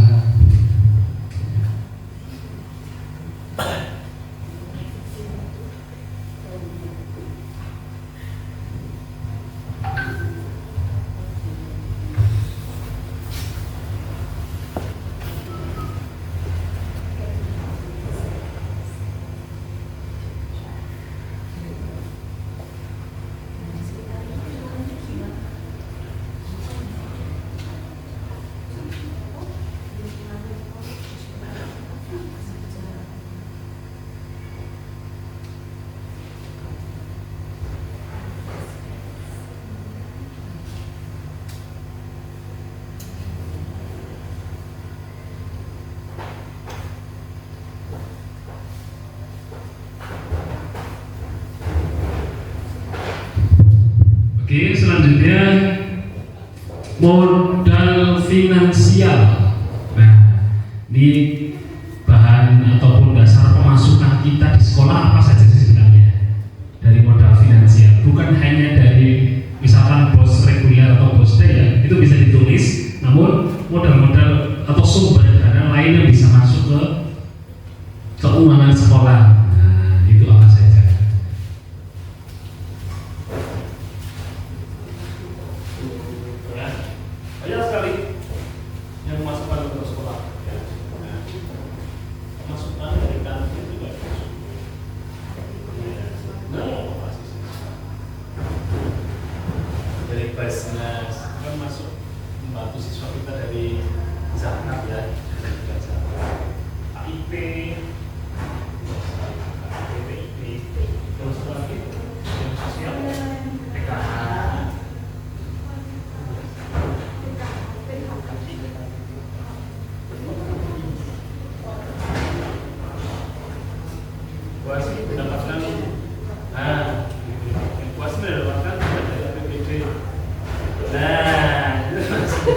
Oke, selanjutnya modal finansial. Nah, di bahan ataupun dasar pemasukan kita di sekolah apa saja sih sebenarnya dari modal finansial? Bukan hanya dari misalkan bos reguler atau bos day ya, itu bisa ditulis. Namun modal-modal atau sumber dana lain yang bisa masuk ke keuangan sekolah. Nah, itu apa saja? Banyak sekali yang masukkan untuk sekolah. Masukan dari kantin juga. Dari basnas kan masuk membantu siswa kita dari zakat ya, dari zakat. AIP, terus lagi yang sosial, PKH. Puasi mendapatkan, puasi mendapatkan dari APBD. Nah, itu masih.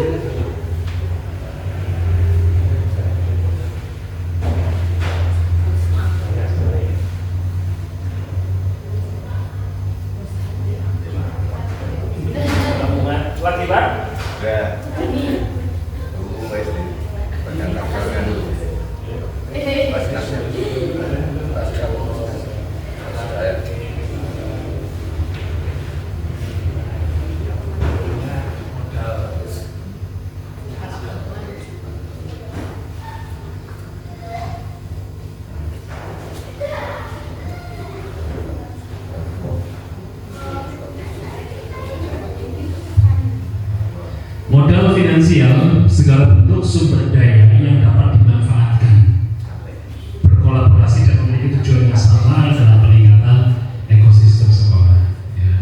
Lagi Pak? Enggak. Tunggu Pak Istri. Perkenalkan dulu. Basnasnya dulu. Basnas. Saya. Modal finansial segala bentuk sumber daya yang dapat dimanfaatkan, berkolaborasi dan memiliki tujuan yang sama dalam peningkatan ekosistem sekolah. Ya.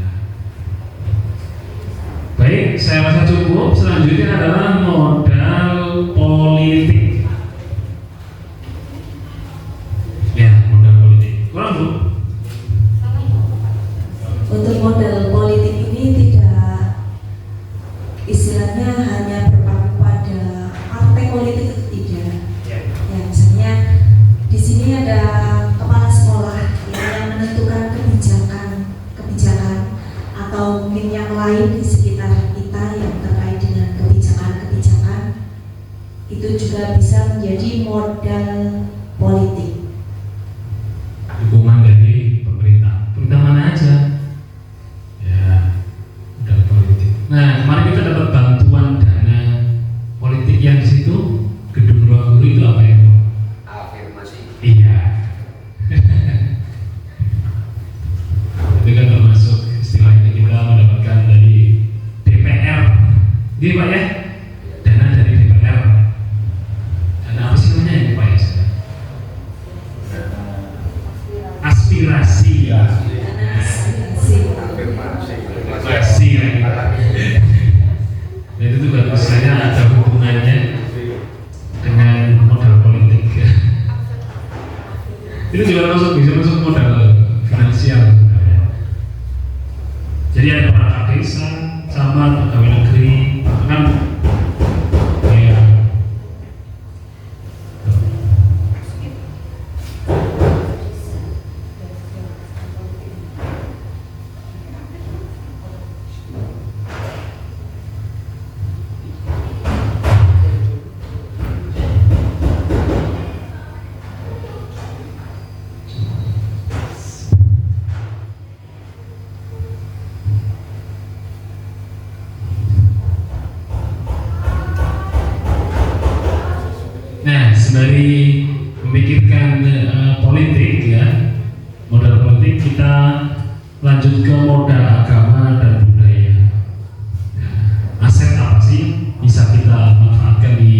Baik, saya rasa cukup. Selanjutnya adalah modal politik. atau mungkin yang lain di sekitar kita yang terkait dengan kebijakan-kebijakan itu juga bisa menjadi modal politik. Dukungan dari pemerintah mana aja ya, modal politik. Nah, kemarin kita dapat bantuan dana politik yang di situ gedung ruang guru itu apa ya, Pak? Afirmasi. Iya. Itu kan termasuk istilahnya kita mendapatkan dari DPR. Iya Pak ya? Dana dari DPR. Dana apa sih namanya ya Pak ya? Aspirasi. Aspirasi. Dan itu bagus, saya ada hubungannya dengan modal politik. Itu juga bisa masuk modal finansial. Jadi ada perangkat desa, camat, pegawai negeri, kan ya. Nah, sembari memikirkan politik ya, modal politik, kita lanjut ke modal agama dan budaya. Nah, aset apa sih bisa kita manfaatkan di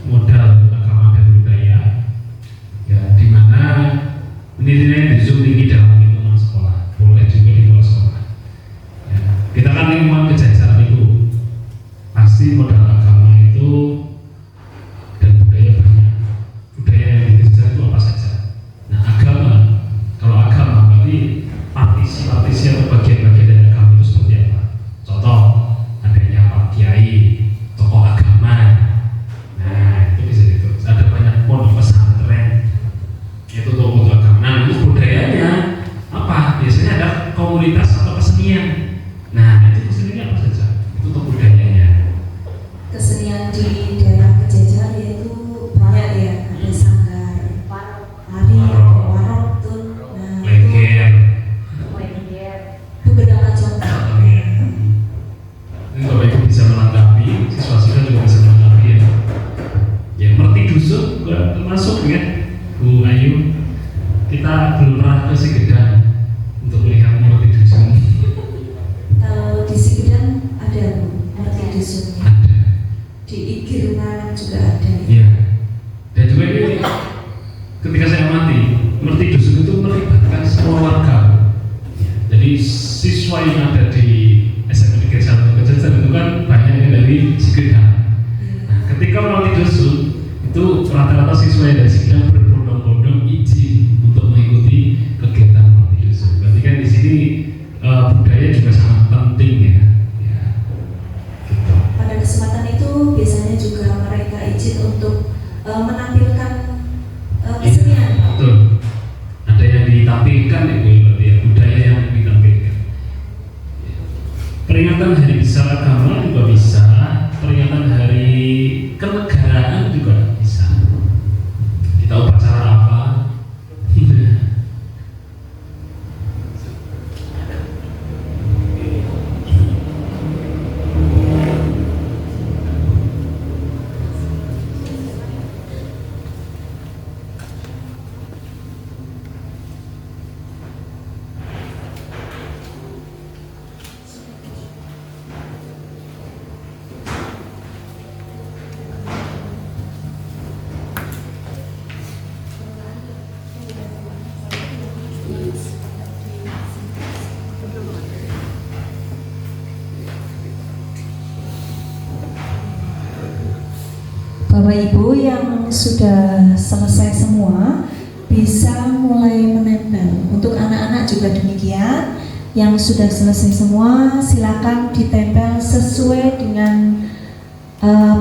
modal agama dan budaya? Ya, di mana nilai-nilai dijunjung tinggi dalam lingkungan sekolah, boleh juga di luar sekolah. Ya, kita kan lingkungan kejajaran itu pasti modal agama itu budaya yang dikejar itu apa saja. Nah, agama, kalau agama berarti partisi atau bagian-bagian dari agama itu seperti apa? Contoh, adanya Pak Kiai, tokoh agama. Nah, itu bisa gitu. Ada banyak pondok pesantren, itu tokoh agama. Nah, itu budayanya apa? Biasanya ada komunitas atau kesenian. Nah, itu kesenian apa saja? Itu untuk budayanya. Kesenian di daerah Kejajar yaitu banyak ya, ada sanggar, tari, warok, tun, nah Lengger. beberapa contoh. Ini Bapak Ibu bisa melengkapi, siswa-siswa juga bisa melengkapi ya. Ya, merti dusun juga termasuk ya, Bu Ayu. Kita belum pernah ke Sigedang untuk melihat merti dusun. Kalau di Sigedang ada Bu, merti dusunnya. Ada. Di Igirungan juga ada. Iya. Dan juga ini ketika saya amati, merti dusun itu melibatkan semua warga. Jadi siswa yang ada di SMP Negeri 1 Kejajar itu kan banyak yang dari Sigedang. Nah, ketika merti dusun itu rata-rata siswa yang dari Sigedang berbondong-bondong izin untuk mengikuti kegiatan merti dusun. Berarti kan di sini budaya juga sangat penting ya. Ya, gitu. Pada kesempatan itu biasanya juga mereka izin untuk menampilkan kesenian. Betul. Ada yang ditampilkan itu berarti ya, budaya yang ditampilkan. Peringatan Hari Besar Agama juga bisa, peringatan Hari Kenegaraan juga bisa. Kita upacara apa? Bapak Ibu yang sudah selesai semua bisa mulai menempel. Untuk anak-anak juga demikian. Yang sudah selesai semua silakan ditempel sesuai dengan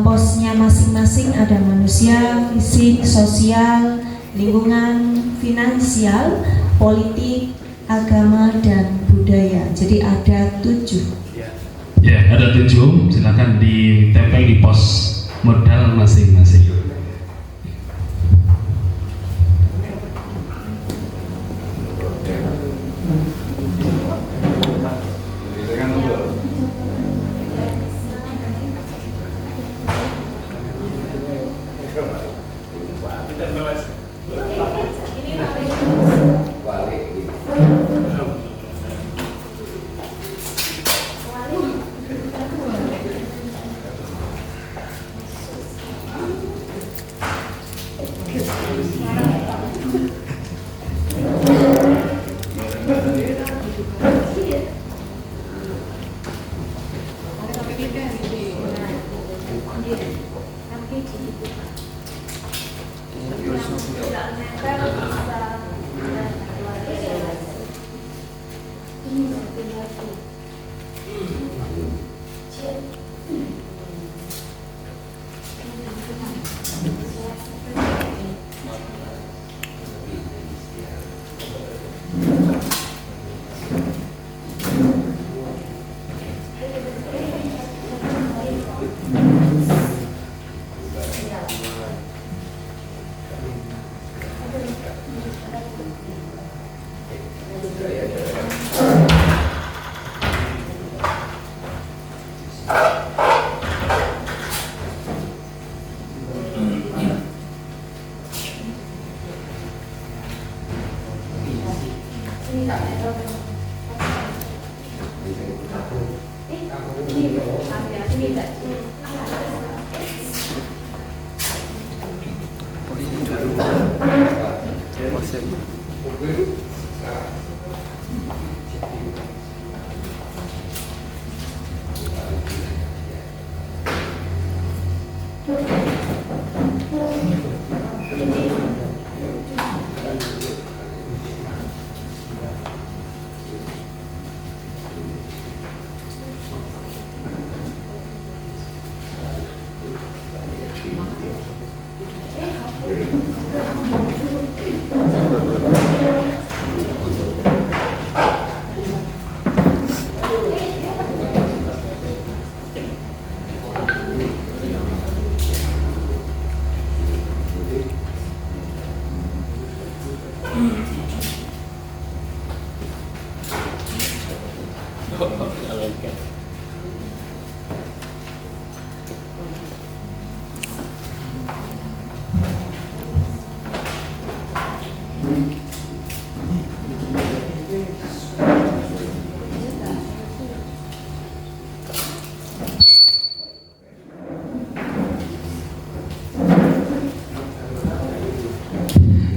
posnya masing-masing. Ada manusia, fisik, sosial, lingkungan, finansial, politik, agama, dan budaya. Jadi ada 7. Ya, ada 7. Silakan ditempel di pos modal masing-masing.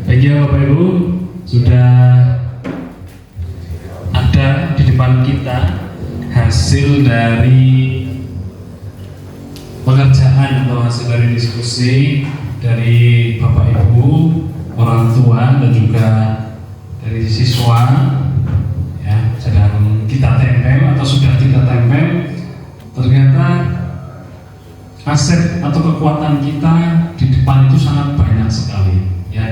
Baik ya Bapak Ibu, sudah ada di depan kita hasil dari pengerjaan atau hasil dari diskusi dari Bapak Ibu, orang tua dan juga dari siswa ya, sedang kita tempel atau sudah kita tempel. Ternyata aset atau kekuatan kita di depan itu sangat banyak sekali ya.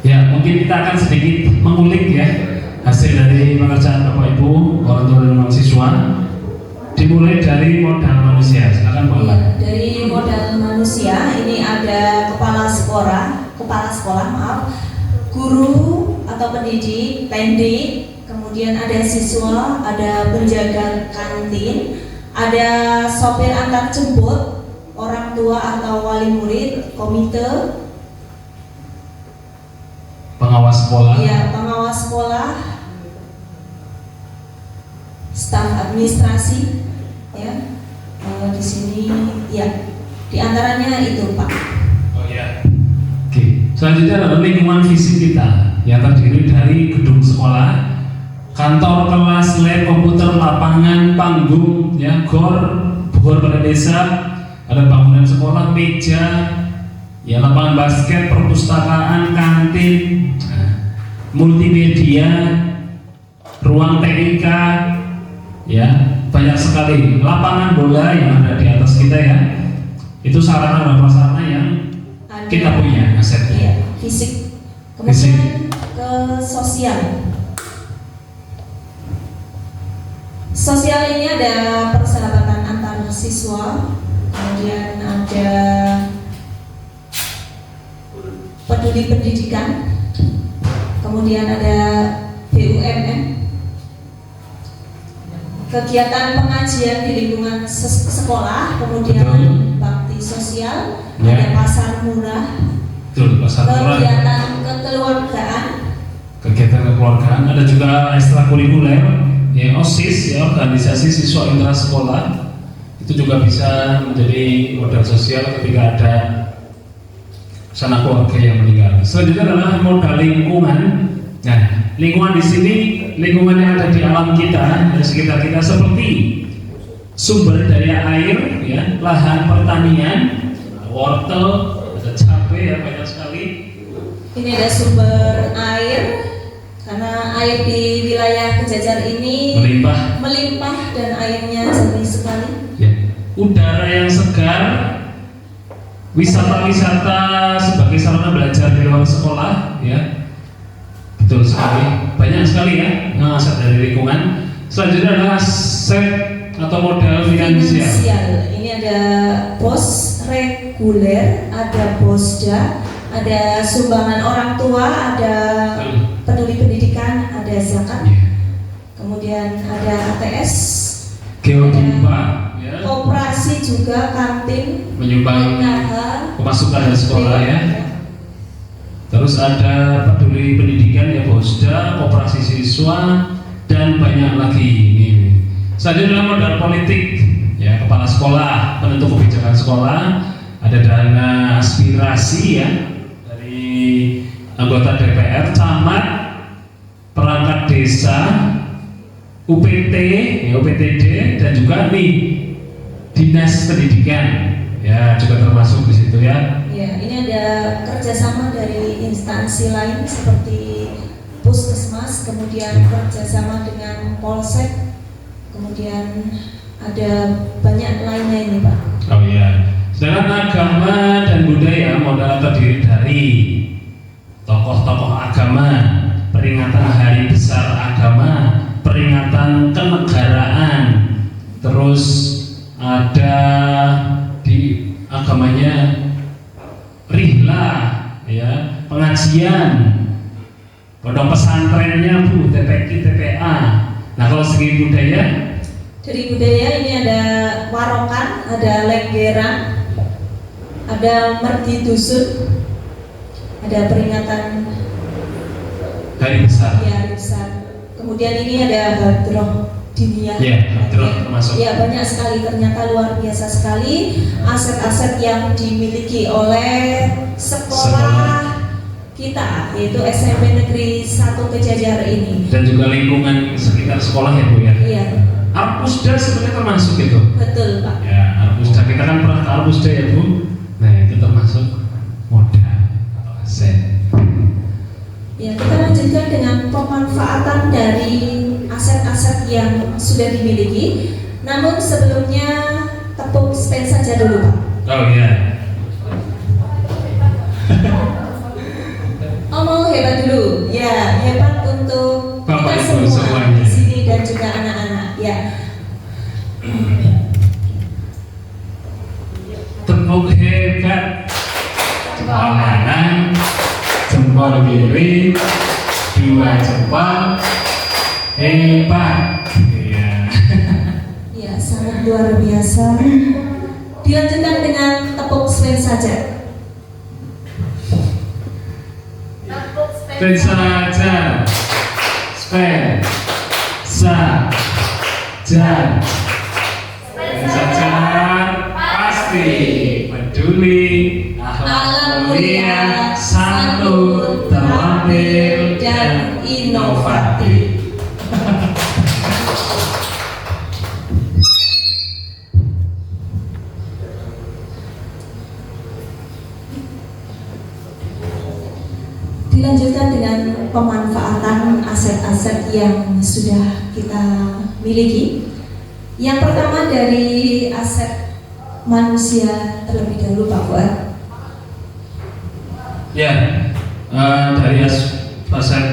Ya, mungkin kita akan sedikit mengulik ya hasil dari pengerjaan Bapak Ibu, orang tua dan mahasiswa. Dimulai dari modal manusia. Silakan Pak. Ya, dari modal manusia ini ada kepala sekolah, guru atau pendidik, pendik, kemudian ada siswa, ada penjaga kantin, ada sopir antar jemput, orang tua atau wali murid, komite, pengawas sekolah. ya pengawas sekolah, staf administrasi, ya. Di sini, ya, di antaranya itu Pak. Oh ya. Oke. Selanjutnya adalah lingkungan fisik kita yang terdiri dari gedung sekolah, kantor, kelas, lab, komputer, lapangan, panggung, ya, gor balai desa, ada bangunan sekolah, meja, ya, lapangan basket, perpustakaan, kantin, multimedia, ruang TIK, ya, banyak sekali lapangan bola yang ada di atas kita, ya. Itu sarana dan prasarana yang kita punya asetnya. Iya, fisik. Kemudian ke sosial. Sosial ini ada persahabatan antar siswa, kemudian ada peduli pendidikan, kemudian ada BUMN, kegiatan pengajian di lingkungan sekolah, kemudian bakti sosial, Ya. ada pasar murah, Betul, pasar murah. kegiatan kekeluargaan, kekeluargaan, ada juga ekstrakurikuler, ya, OSIS, ya, organisasi siswa intrasekolah. Itu juga bisa menjadi modal sosial ketika ada sanak keluarga yang meninggal. Selanjutnya adalah modal lingkungan. Nah, lingkungan di sini lingkungan yang ada di alam kita, di sekitar kita, seperti sumber daya air, ya, lahan pertanian, wortel, ada cabai, ya, banyak sekali. Ini ada sumber air, karena air di wilayah Kejajar ini melimpah dan airnya jernih sekali. Ya. Udara yang segar, wisata-wisata sebagai sarana belajar di luar sekolah, ya, betul sekali, banyak sekali, ya, aset dari lingkungan. Selanjutnya adalah aset atau modal finansial. Ini ada pos reguler, ada posda, ada sumbangan orang tua, ada peduli pendidikan, ada zakat, kemudian ada ATS, Geodipa, ya, koperasi juga, kantin, menyumbang PKH, pemasukan dari sekolah, ya. Terus ada peduli pendidikan, ya, posda, koperasi siswa, dan banyak lagi. Ini. Selanjutnya modal politik, ya, kepala sekolah, penentu kebijakan sekolah, ada dana aspirasi, ya, dari anggota DPR, camat, perangkat desa, UPT, ya, UPTD, dan juga nih dinas pendidikan, ya, juga termasuk di situ, ya. Ya, ini ada kerjasama dari instansi lain seperti Puskesmas, kemudian kerjasama dengan Polsek, kemudian ada banyak lainnya ini Pak. Oh iya. Sedangkan agama dan budaya modal terdiri dari tokoh-tokoh agama, peringatan hari besar agama, peringatan kenegaraan, terus ada di agamanya rihla, ya, pengajian, pondok pesantrennya, Bu, TPQ, TPA. Nah, kalau segi budaya, dari budaya ini ada warokan, ada lenggeran, ada merdi dusun, ada peringatan hari besar. ya, hari besar. Kemudian ini ada hadroh diniyah. Ya, hadroh termasuk. Ya, banyak sekali, ternyata luar biasa sekali aset-aset yang dimiliki oleh sekolah kita, yaitu SMP Negeri 1 Kejajar ini. Dan juga lingkungan sekitar sekolah, ya, Bu, ya. Iya, Arpusda sebenarnya termasuk itu. betul Pak. Ya, Arpusda, kita kan pernah ke Arpusda, ya, Bu. Nah, itu termasuk modal atau aset. Ya, kita lanjutkan dengan pemanfaatan dari aset-aset yang sudah dimiliki. Namun sebelumnya tepuk stand saja dulu Pak. Oh iya. Omong hebat dulu, ya, hebat untuk Bapak kita Ibu semua semuanya. di sini dan juga anak-anak, ya. Tepuk hebat. Jempol kanan, jempol kiri, dua jempol. Hebat. Iya. Ya, sangat luar biasa. Dilanjutkan dengan tepuk stand saja. Stand saja. Stand. Sa. dan sejajar pasti, peduli, akhlak mulia, santun, terampil, dan inovatif. Dilanjutkan dengan pemanfaatan aset-aset yang sudah kita miliki. Yang pertama dari aset manusia terlebih dahulu, Pak Fuad. Ya, dari aset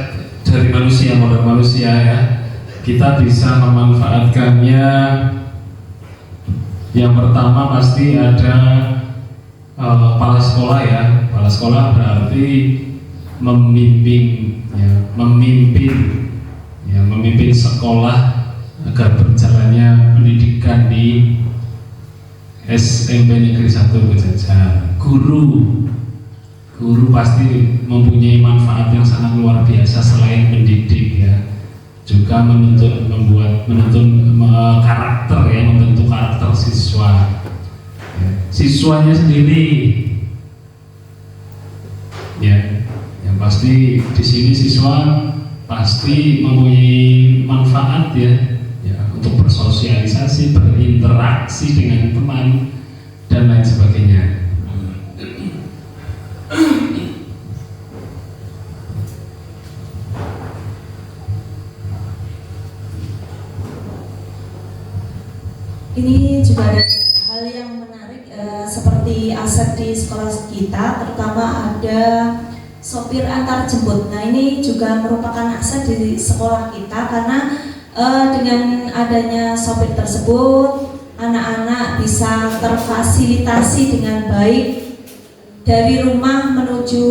dari manusia, modal manusia ya, kita bisa memanfaatkannya. Yang pertama pasti ada kepala sekolah ya. Kepala sekolah berarti memimpin sekolah agar berjalannya pendidikan di SMP Negeri 1 Kejajar. Guru pasti mempunyai manfaat yang sangat luar biasa selain mendidik ya, juga menuntun karakter ya, membentuk karakter siswa. Siswanya sendiri ya, yang pasti di sini siswa pasti mempunyai manfaat ya untuk bersosialisasi, berinteraksi dengan teman dan lain sebagainya. Ini juga ada hal yang menarik seperti aset di sekolah kita, terutama ada sopir antar jemput. Nah, ini juga merupakan aset di sekolah kita karena dengan adanya sopir tersebut, anak-anak bisa terfasilitasi dengan baik dari rumah menuju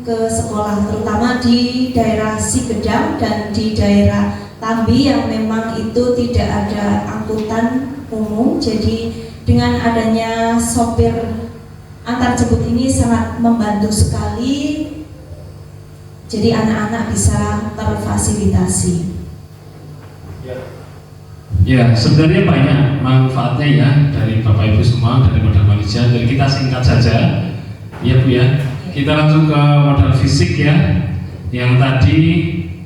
ke sekolah, terutama di daerah Sigedam dan di daerah Tambi yang memang itu tidak ada angkutan umum. Jadi dengan adanya sopir antar jemput ini sangat membantu sekali. Jadi anak-anak bisa terfasilitasi. Ya, sebenarnya banyak manfaatnya ya dari Bapak Ibu semua, dari modal manusia. Jadi kita singkat saja, ya Bu ya. Kita langsung ke modal fisik ya. Yang tadi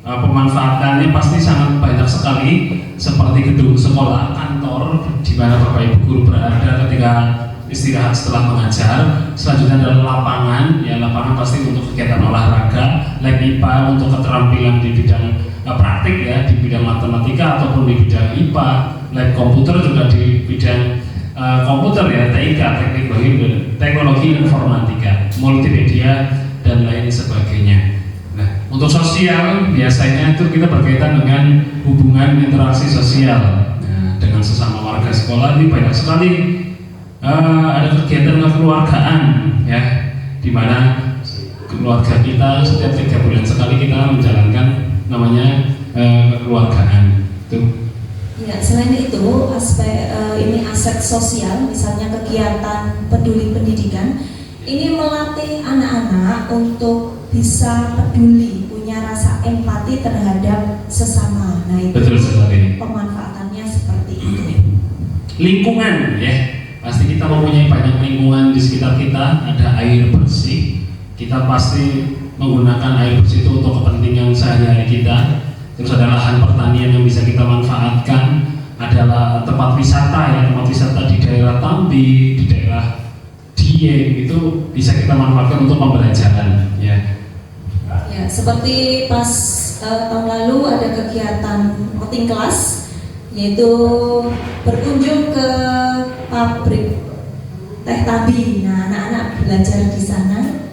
pemanfaatannya pasti sangat banyak sekali, seperti gedung sekolah, kantor, di mana Bapak Ibu guru berada ketika istirahat setelah mengajar. Selanjutnya adalah lapangan, ya lapangan pasti untuk kegiatan olahraga, lab IPA untuk keterampilan di bidang praktik ya, di bidang matematika ataupun di bidang IPA, lab komputer juga di bidang komputer ya, TIK, teknologi informatika, multimedia dan lain sebagainya. Nah, untuk sosial biasanya itu kita berkaitan dengan hubungan interaksi sosial. Nah, dengan sesama warga sekolah ini banyak sekali ada kegiatan kekeluargaan ya, di mana keluarga kita setiap 3 bulan sekali kita menjalankan namanya kekeluargaan itu. Ya, selain itu aspek ini aset sosial, misalnya kegiatan peduli pendidikan, ini melatih anak-anak untuk bisa peduli, punya rasa empati terhadap sesama. Nah, itu betul sekali. Pemanfaatannya seperti itu. Lingkungan ya, pasti kita mempunyai banyak lingkungan di sekitar kita. Ada air bersih, kita pasti menggunakan air bersih itu untuk kepentingan sehari-hari kita. Terus ada lahan pertanian yang bisa kita manfaatkan, adalah tempat wisata ya, tempat wisata di daerah Tambi, di daerah Dieng itu bisa kita manfaatkan untuk pembelajaran ya. Ya, seperti pas tahun lalu ada kegiatan outing kelas, yaitu berkunjung ke pabrik teh Tambi. Nah, anak-anak belajar di sana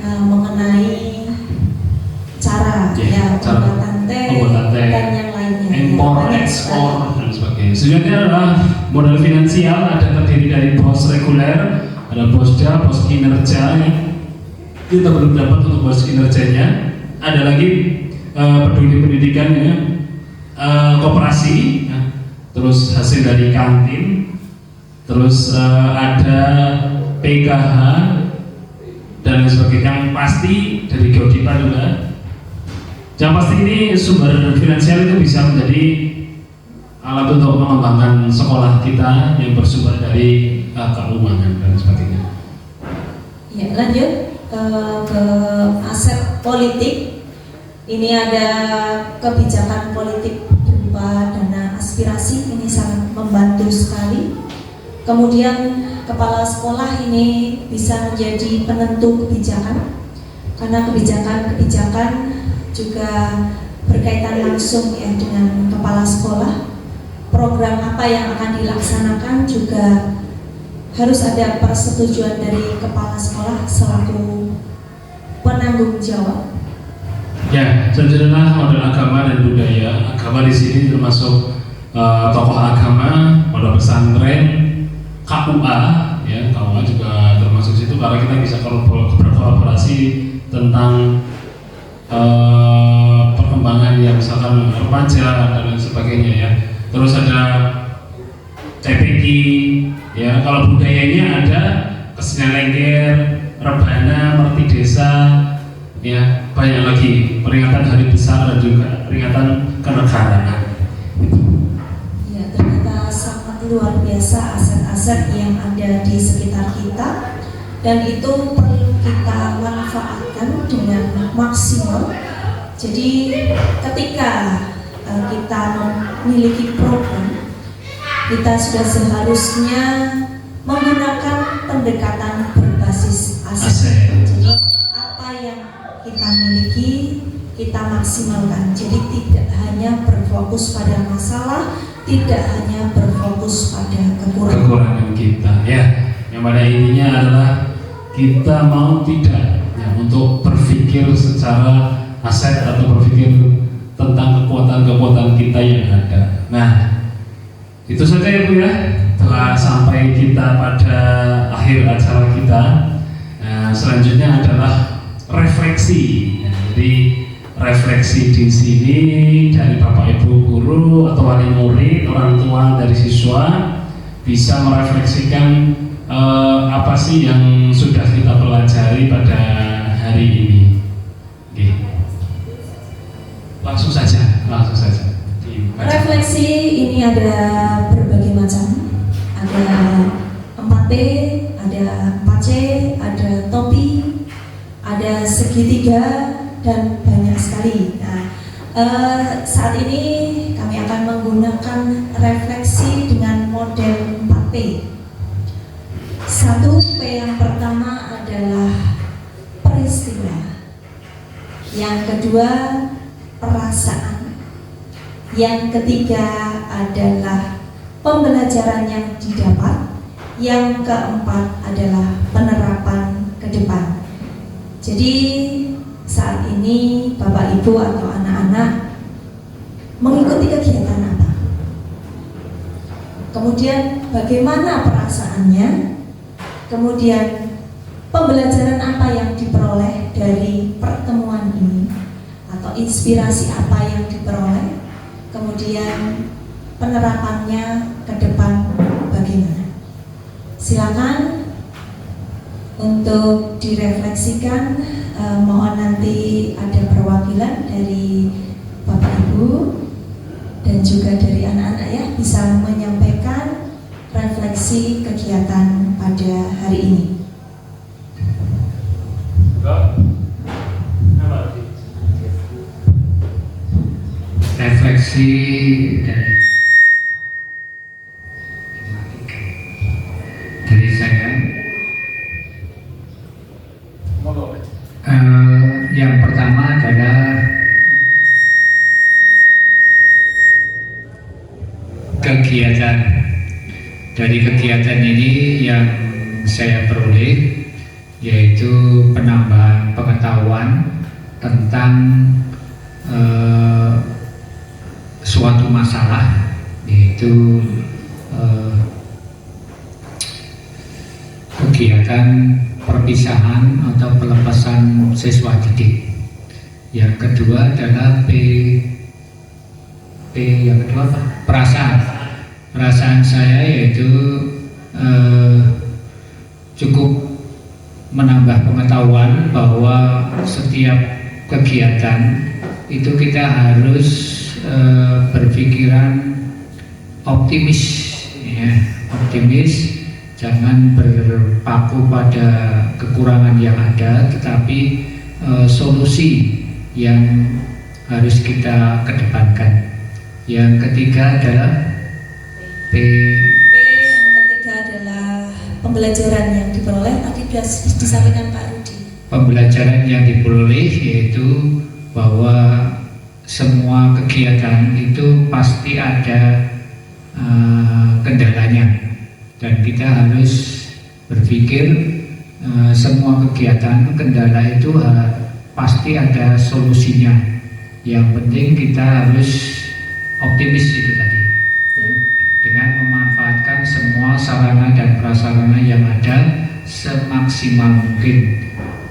mengenai cara pembuatan teh dan yang lainnya. Impor, ekspor dan sebagainya. Selanjutnya adalah modal finansial, ada terdiri dari bos reguler, ada bosda, bos kinerja ya. Kita belum dapat untuk bos kinerjanya. Ada lagi peduli pendidikan ya, koperasi ya. Terus hasil dari kantin, terus ada PKH dan lain sebagainya. Yang pasti dari Geodipa juga. Yang pasti ini sumber finansial itu bisa menjadi alat untuk mengembangkan sekolah kita yang bersumber dari keuangan dan sebagainya. Ya, lanjut ke aset politik. Ini ada kebijakan politik berupa dana aspirasi, ini sangat membantu sekali. Kemudian kepala sekolah ini bisa menjadi penentu kebijakan, karena kebijakan-kebijakan juga berkaitan langsung ya dengan kepala sekolah. Program apa yang akan dilaksanakan juga harus ada persetujuan dari kepala sekolah selaku penanggung jawab. Ya, selanjutnya model agama dan budaya. Agama di sini termasuk tokoh agama, pondok pesantren, KUA, ya KUA juga termasuk situ karena kita bisa berkolaborasi tentang perkembangan yang misalkan remaja dan lain sebagainya ya. Terus ada CPK, ya kalau budayanya ada kesenian lengger, rebana, merti desa, ya banyak lagi peringatan hari besar dan juga peringatan kenegaraan. Ya, ternyata sangat luar biasa aset-aset yang ada di sekitar kita, dan itu perlu kita manfaatkan dengan maksimal. Jadi ketika kita memiliki program, kita sudah seharusnya menggunakan pendekatan berbasis aset. Jadi apa yang kita miliki kita maksimalkan. Jadi tidak hanya berfokus pada masalah, tidak hanya berfokus pada kekurangan kita. Ya, yang pada intinya adalah kita mau tidak ya, untuk berpikir secara aset atau berpikir tentang kekuatan-kekuatan kita yang ada. Nah, itu saja ya Bu ya. Telah sampai kita pada akhir acara kita. Nah, selanjutnya adalah refleksi. Nah, jadi refleksi di sini dari Bapak Ibu guru atau wali murid, orang tua dari siswa bisa merefleksikan apa sih yang sudah kita pelajari pada hari ini. Oke. Langsung saja. Refleksi ini ada berbagai macam. Ada 4P, ada 4C, ada topi, ada segitiga, dan banyak sekali. Nah, saat ini kami akan menggunakan refleksi dengan model 4P. 1P yang pertama adalah peristiwa. Yang kedua perasaan. Yang ketiga adalah pembelajaran yang didapat. Yang keempat adalah penerapan ke depan. Jadi saat ini Bapak Ibu atau anak-anak mengikuti kegiatan apa? Kemudian bagaimana perasaannya? Kemudian pembelajaran apa yang diperoleh dari pertemuan ini? Atau inspirasi apa yang diperoleh? Kemudian penerapannya ke depan bagaimana? Silakan untuk direfleksikan. Mohon nanti ada perwakilan dari Bapak Ibu dan juga dari anak-anak ya bisa menyampaikan refleksi kegiatan pada hari ini. Refleksi dari saya, yang pertama adalah kegiatan. Dari kegiatan ini yang saya peroleh yaitu penambahan pengetahuan tentang suatu masalah, yaitu kegiatan perpisahan atau pelepasan siswa didik. Yang kedua adalah yang kedua apa? Perasaan saya yaitu cukup menambah pengetahuan bahwa setiap kegiatan itu kita harus berpikiran optimis, ya, optimis, jangan berpaku pada kekurangan yang ada, tetapi solusi yang harus kita kedepankan. Yang ketiga adalah P yang ketiga adalah pembelajaran yang diperoleh, tadi sudah disampaikan Pak Rudi. Pembelajaran yang diperoleh yaitu bahwa semua kegiatan itu pasti ada kendalanya, dan kita harus berpikir semua kegiatan kendala itu pasti ada solusinya. Yang penting kita harus optimis itu tadi, dengan memanfaatkan semua sarana dan prasarana yang ada semaksimal mungkin.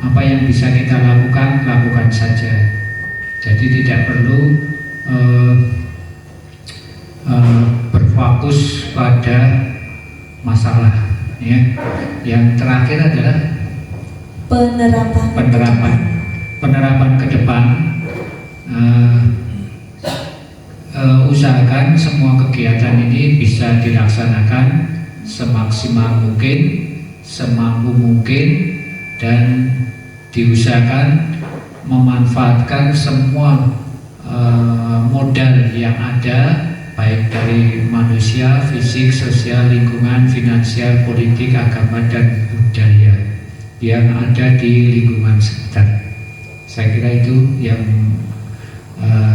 Apa yang bisa kita lakukan, lakukan saja. Jadi tidak perlu berfokus pada masalah, ya. Yang terakhir adalah penerapan ke depan. Usahakan semua kegiatan ini bisa dilaksanakan semaksimal mungkin, semampu mungkin, dan diusahakan memanfaatkan semua modal yang ada, baik dari manusia, fisik, sosial, lingkungan, finansial, politik, agama, dan budaya yang ada di lingkungan sekitar. Saya kira itu yang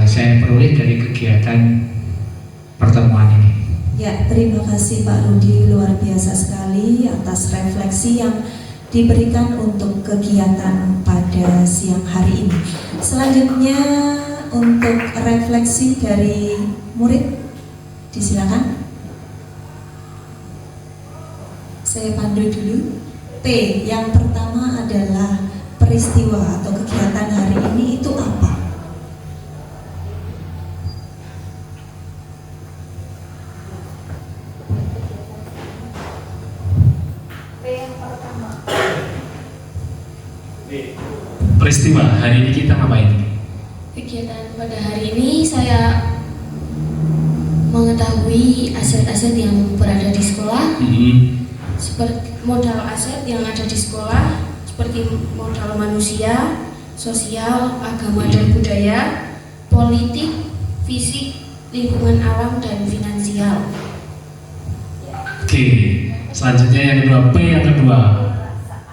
saya peroleh dari kegiatan pertemuan ini. Ya, terima kasih Pak Rudi, luar biasa sekali atas refleksi yang diberikan untuk kegiatan pada siang hari ini. Selanjutnya untuk refleksi dari murid, disilakan. Saya pandu dulu. P, yang pertama adalah peristiwa atau kegiatan hari ini itu apa? Peristiwa hari ini kita ngapain? Kegiatan pada hari ini saya mengetahui aset-aset yang berada di sekolah, seperti modal aset yang ada di sekolah, seperti modal manusia, sosial, agama dan budaya, politik, fisik, lingkungan alam, dan finansial. Oke, selanjutnya yang kedua, P yang kedua.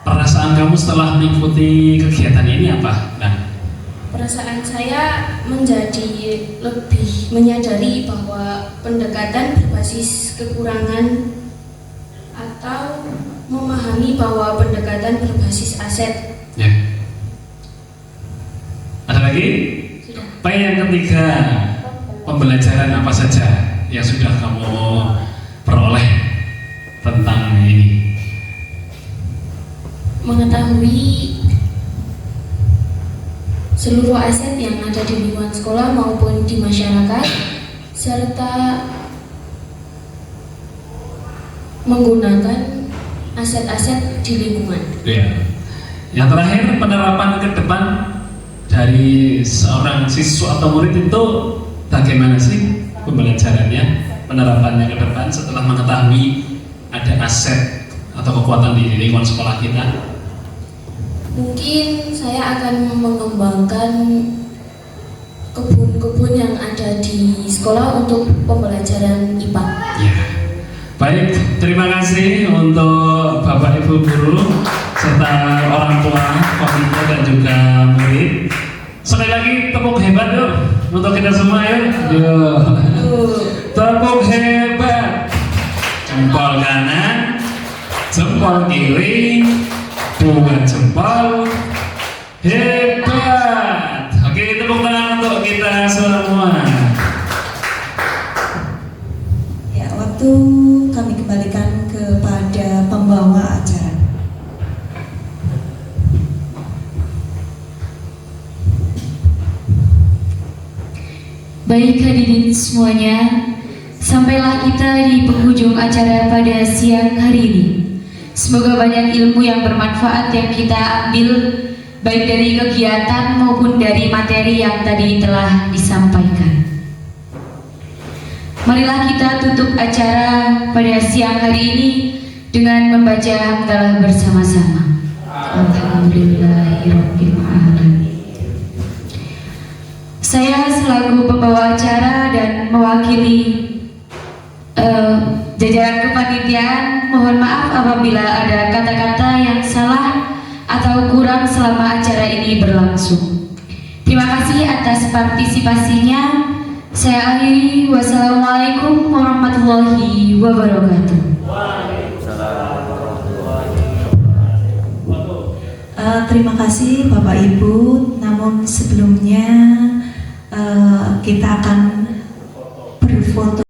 Perasaan kamu setelah mengikuti kegiatan ini apa? Nah, Perasaan saya menjadi lebih menyadari bahwa pendekatan berbasis kekurangan atau memahami bahwa pendekatan berbasis aset. ya. Ada lagi? Sudah. P yang ketiga, pembelajaran apa saja yang sudah kamu peroleh tentang ini? Mengetahui seluruh aset yang ada di lingkungan sekolah maupun di masyarakat, serta menggunakan aset-aset di lingkungan. Ya. Yang terakhir, penerapan ke depan dari seorang siswa atau murid itu bagaimana sih pembelajarannya, penerapannya ke depan setelah mengetahui ada aset atau kekuatan di lingkungan sekolah kita? Mungkin saya akan mengembangkan kebun-kebun yang ada di sekolah untuk pembelajaran IPA. Ya. Baik, terima kasih untuk Bapak Ibu guru serta orang tua, komite dan juga murid. Sekali lagi tepuk hebat yuk untuk kita semua ya. Yuk. Tepuk hebat. Jempol kanan, jempol kiri, dua jempol. Hebat. Oke, tepuk tangan untuk kita semua. Ya, waktu kami kembalikan kepada pembawa acara. Baik hadirin semuanya, sampailah kita di penghujung acara pada siang hari ini. Semoga banyak ilmu yang bermanfaat yang kita ambil, baik dari kegiatan maupun dari materi yang tadi telah disampaikan. Marilah kita tutup acara pada siang hari ini dengan membaca hamdalah bersama-sama. Alhamdulillahirabbil alamin. Saya selaku pembawa acara dan mewakili jajaran kepanitiaan, mohon maaf apabila ada kata-kata yang salah atau kurang selama acara ini berlangsung. Terima kasih atas partisipasinya. Saya akhiri. Wassalamualaikum warahmatullahi wabarakatuh. Terima kasih Bapak Ibu. Namun sebelumnya kita akan berfoto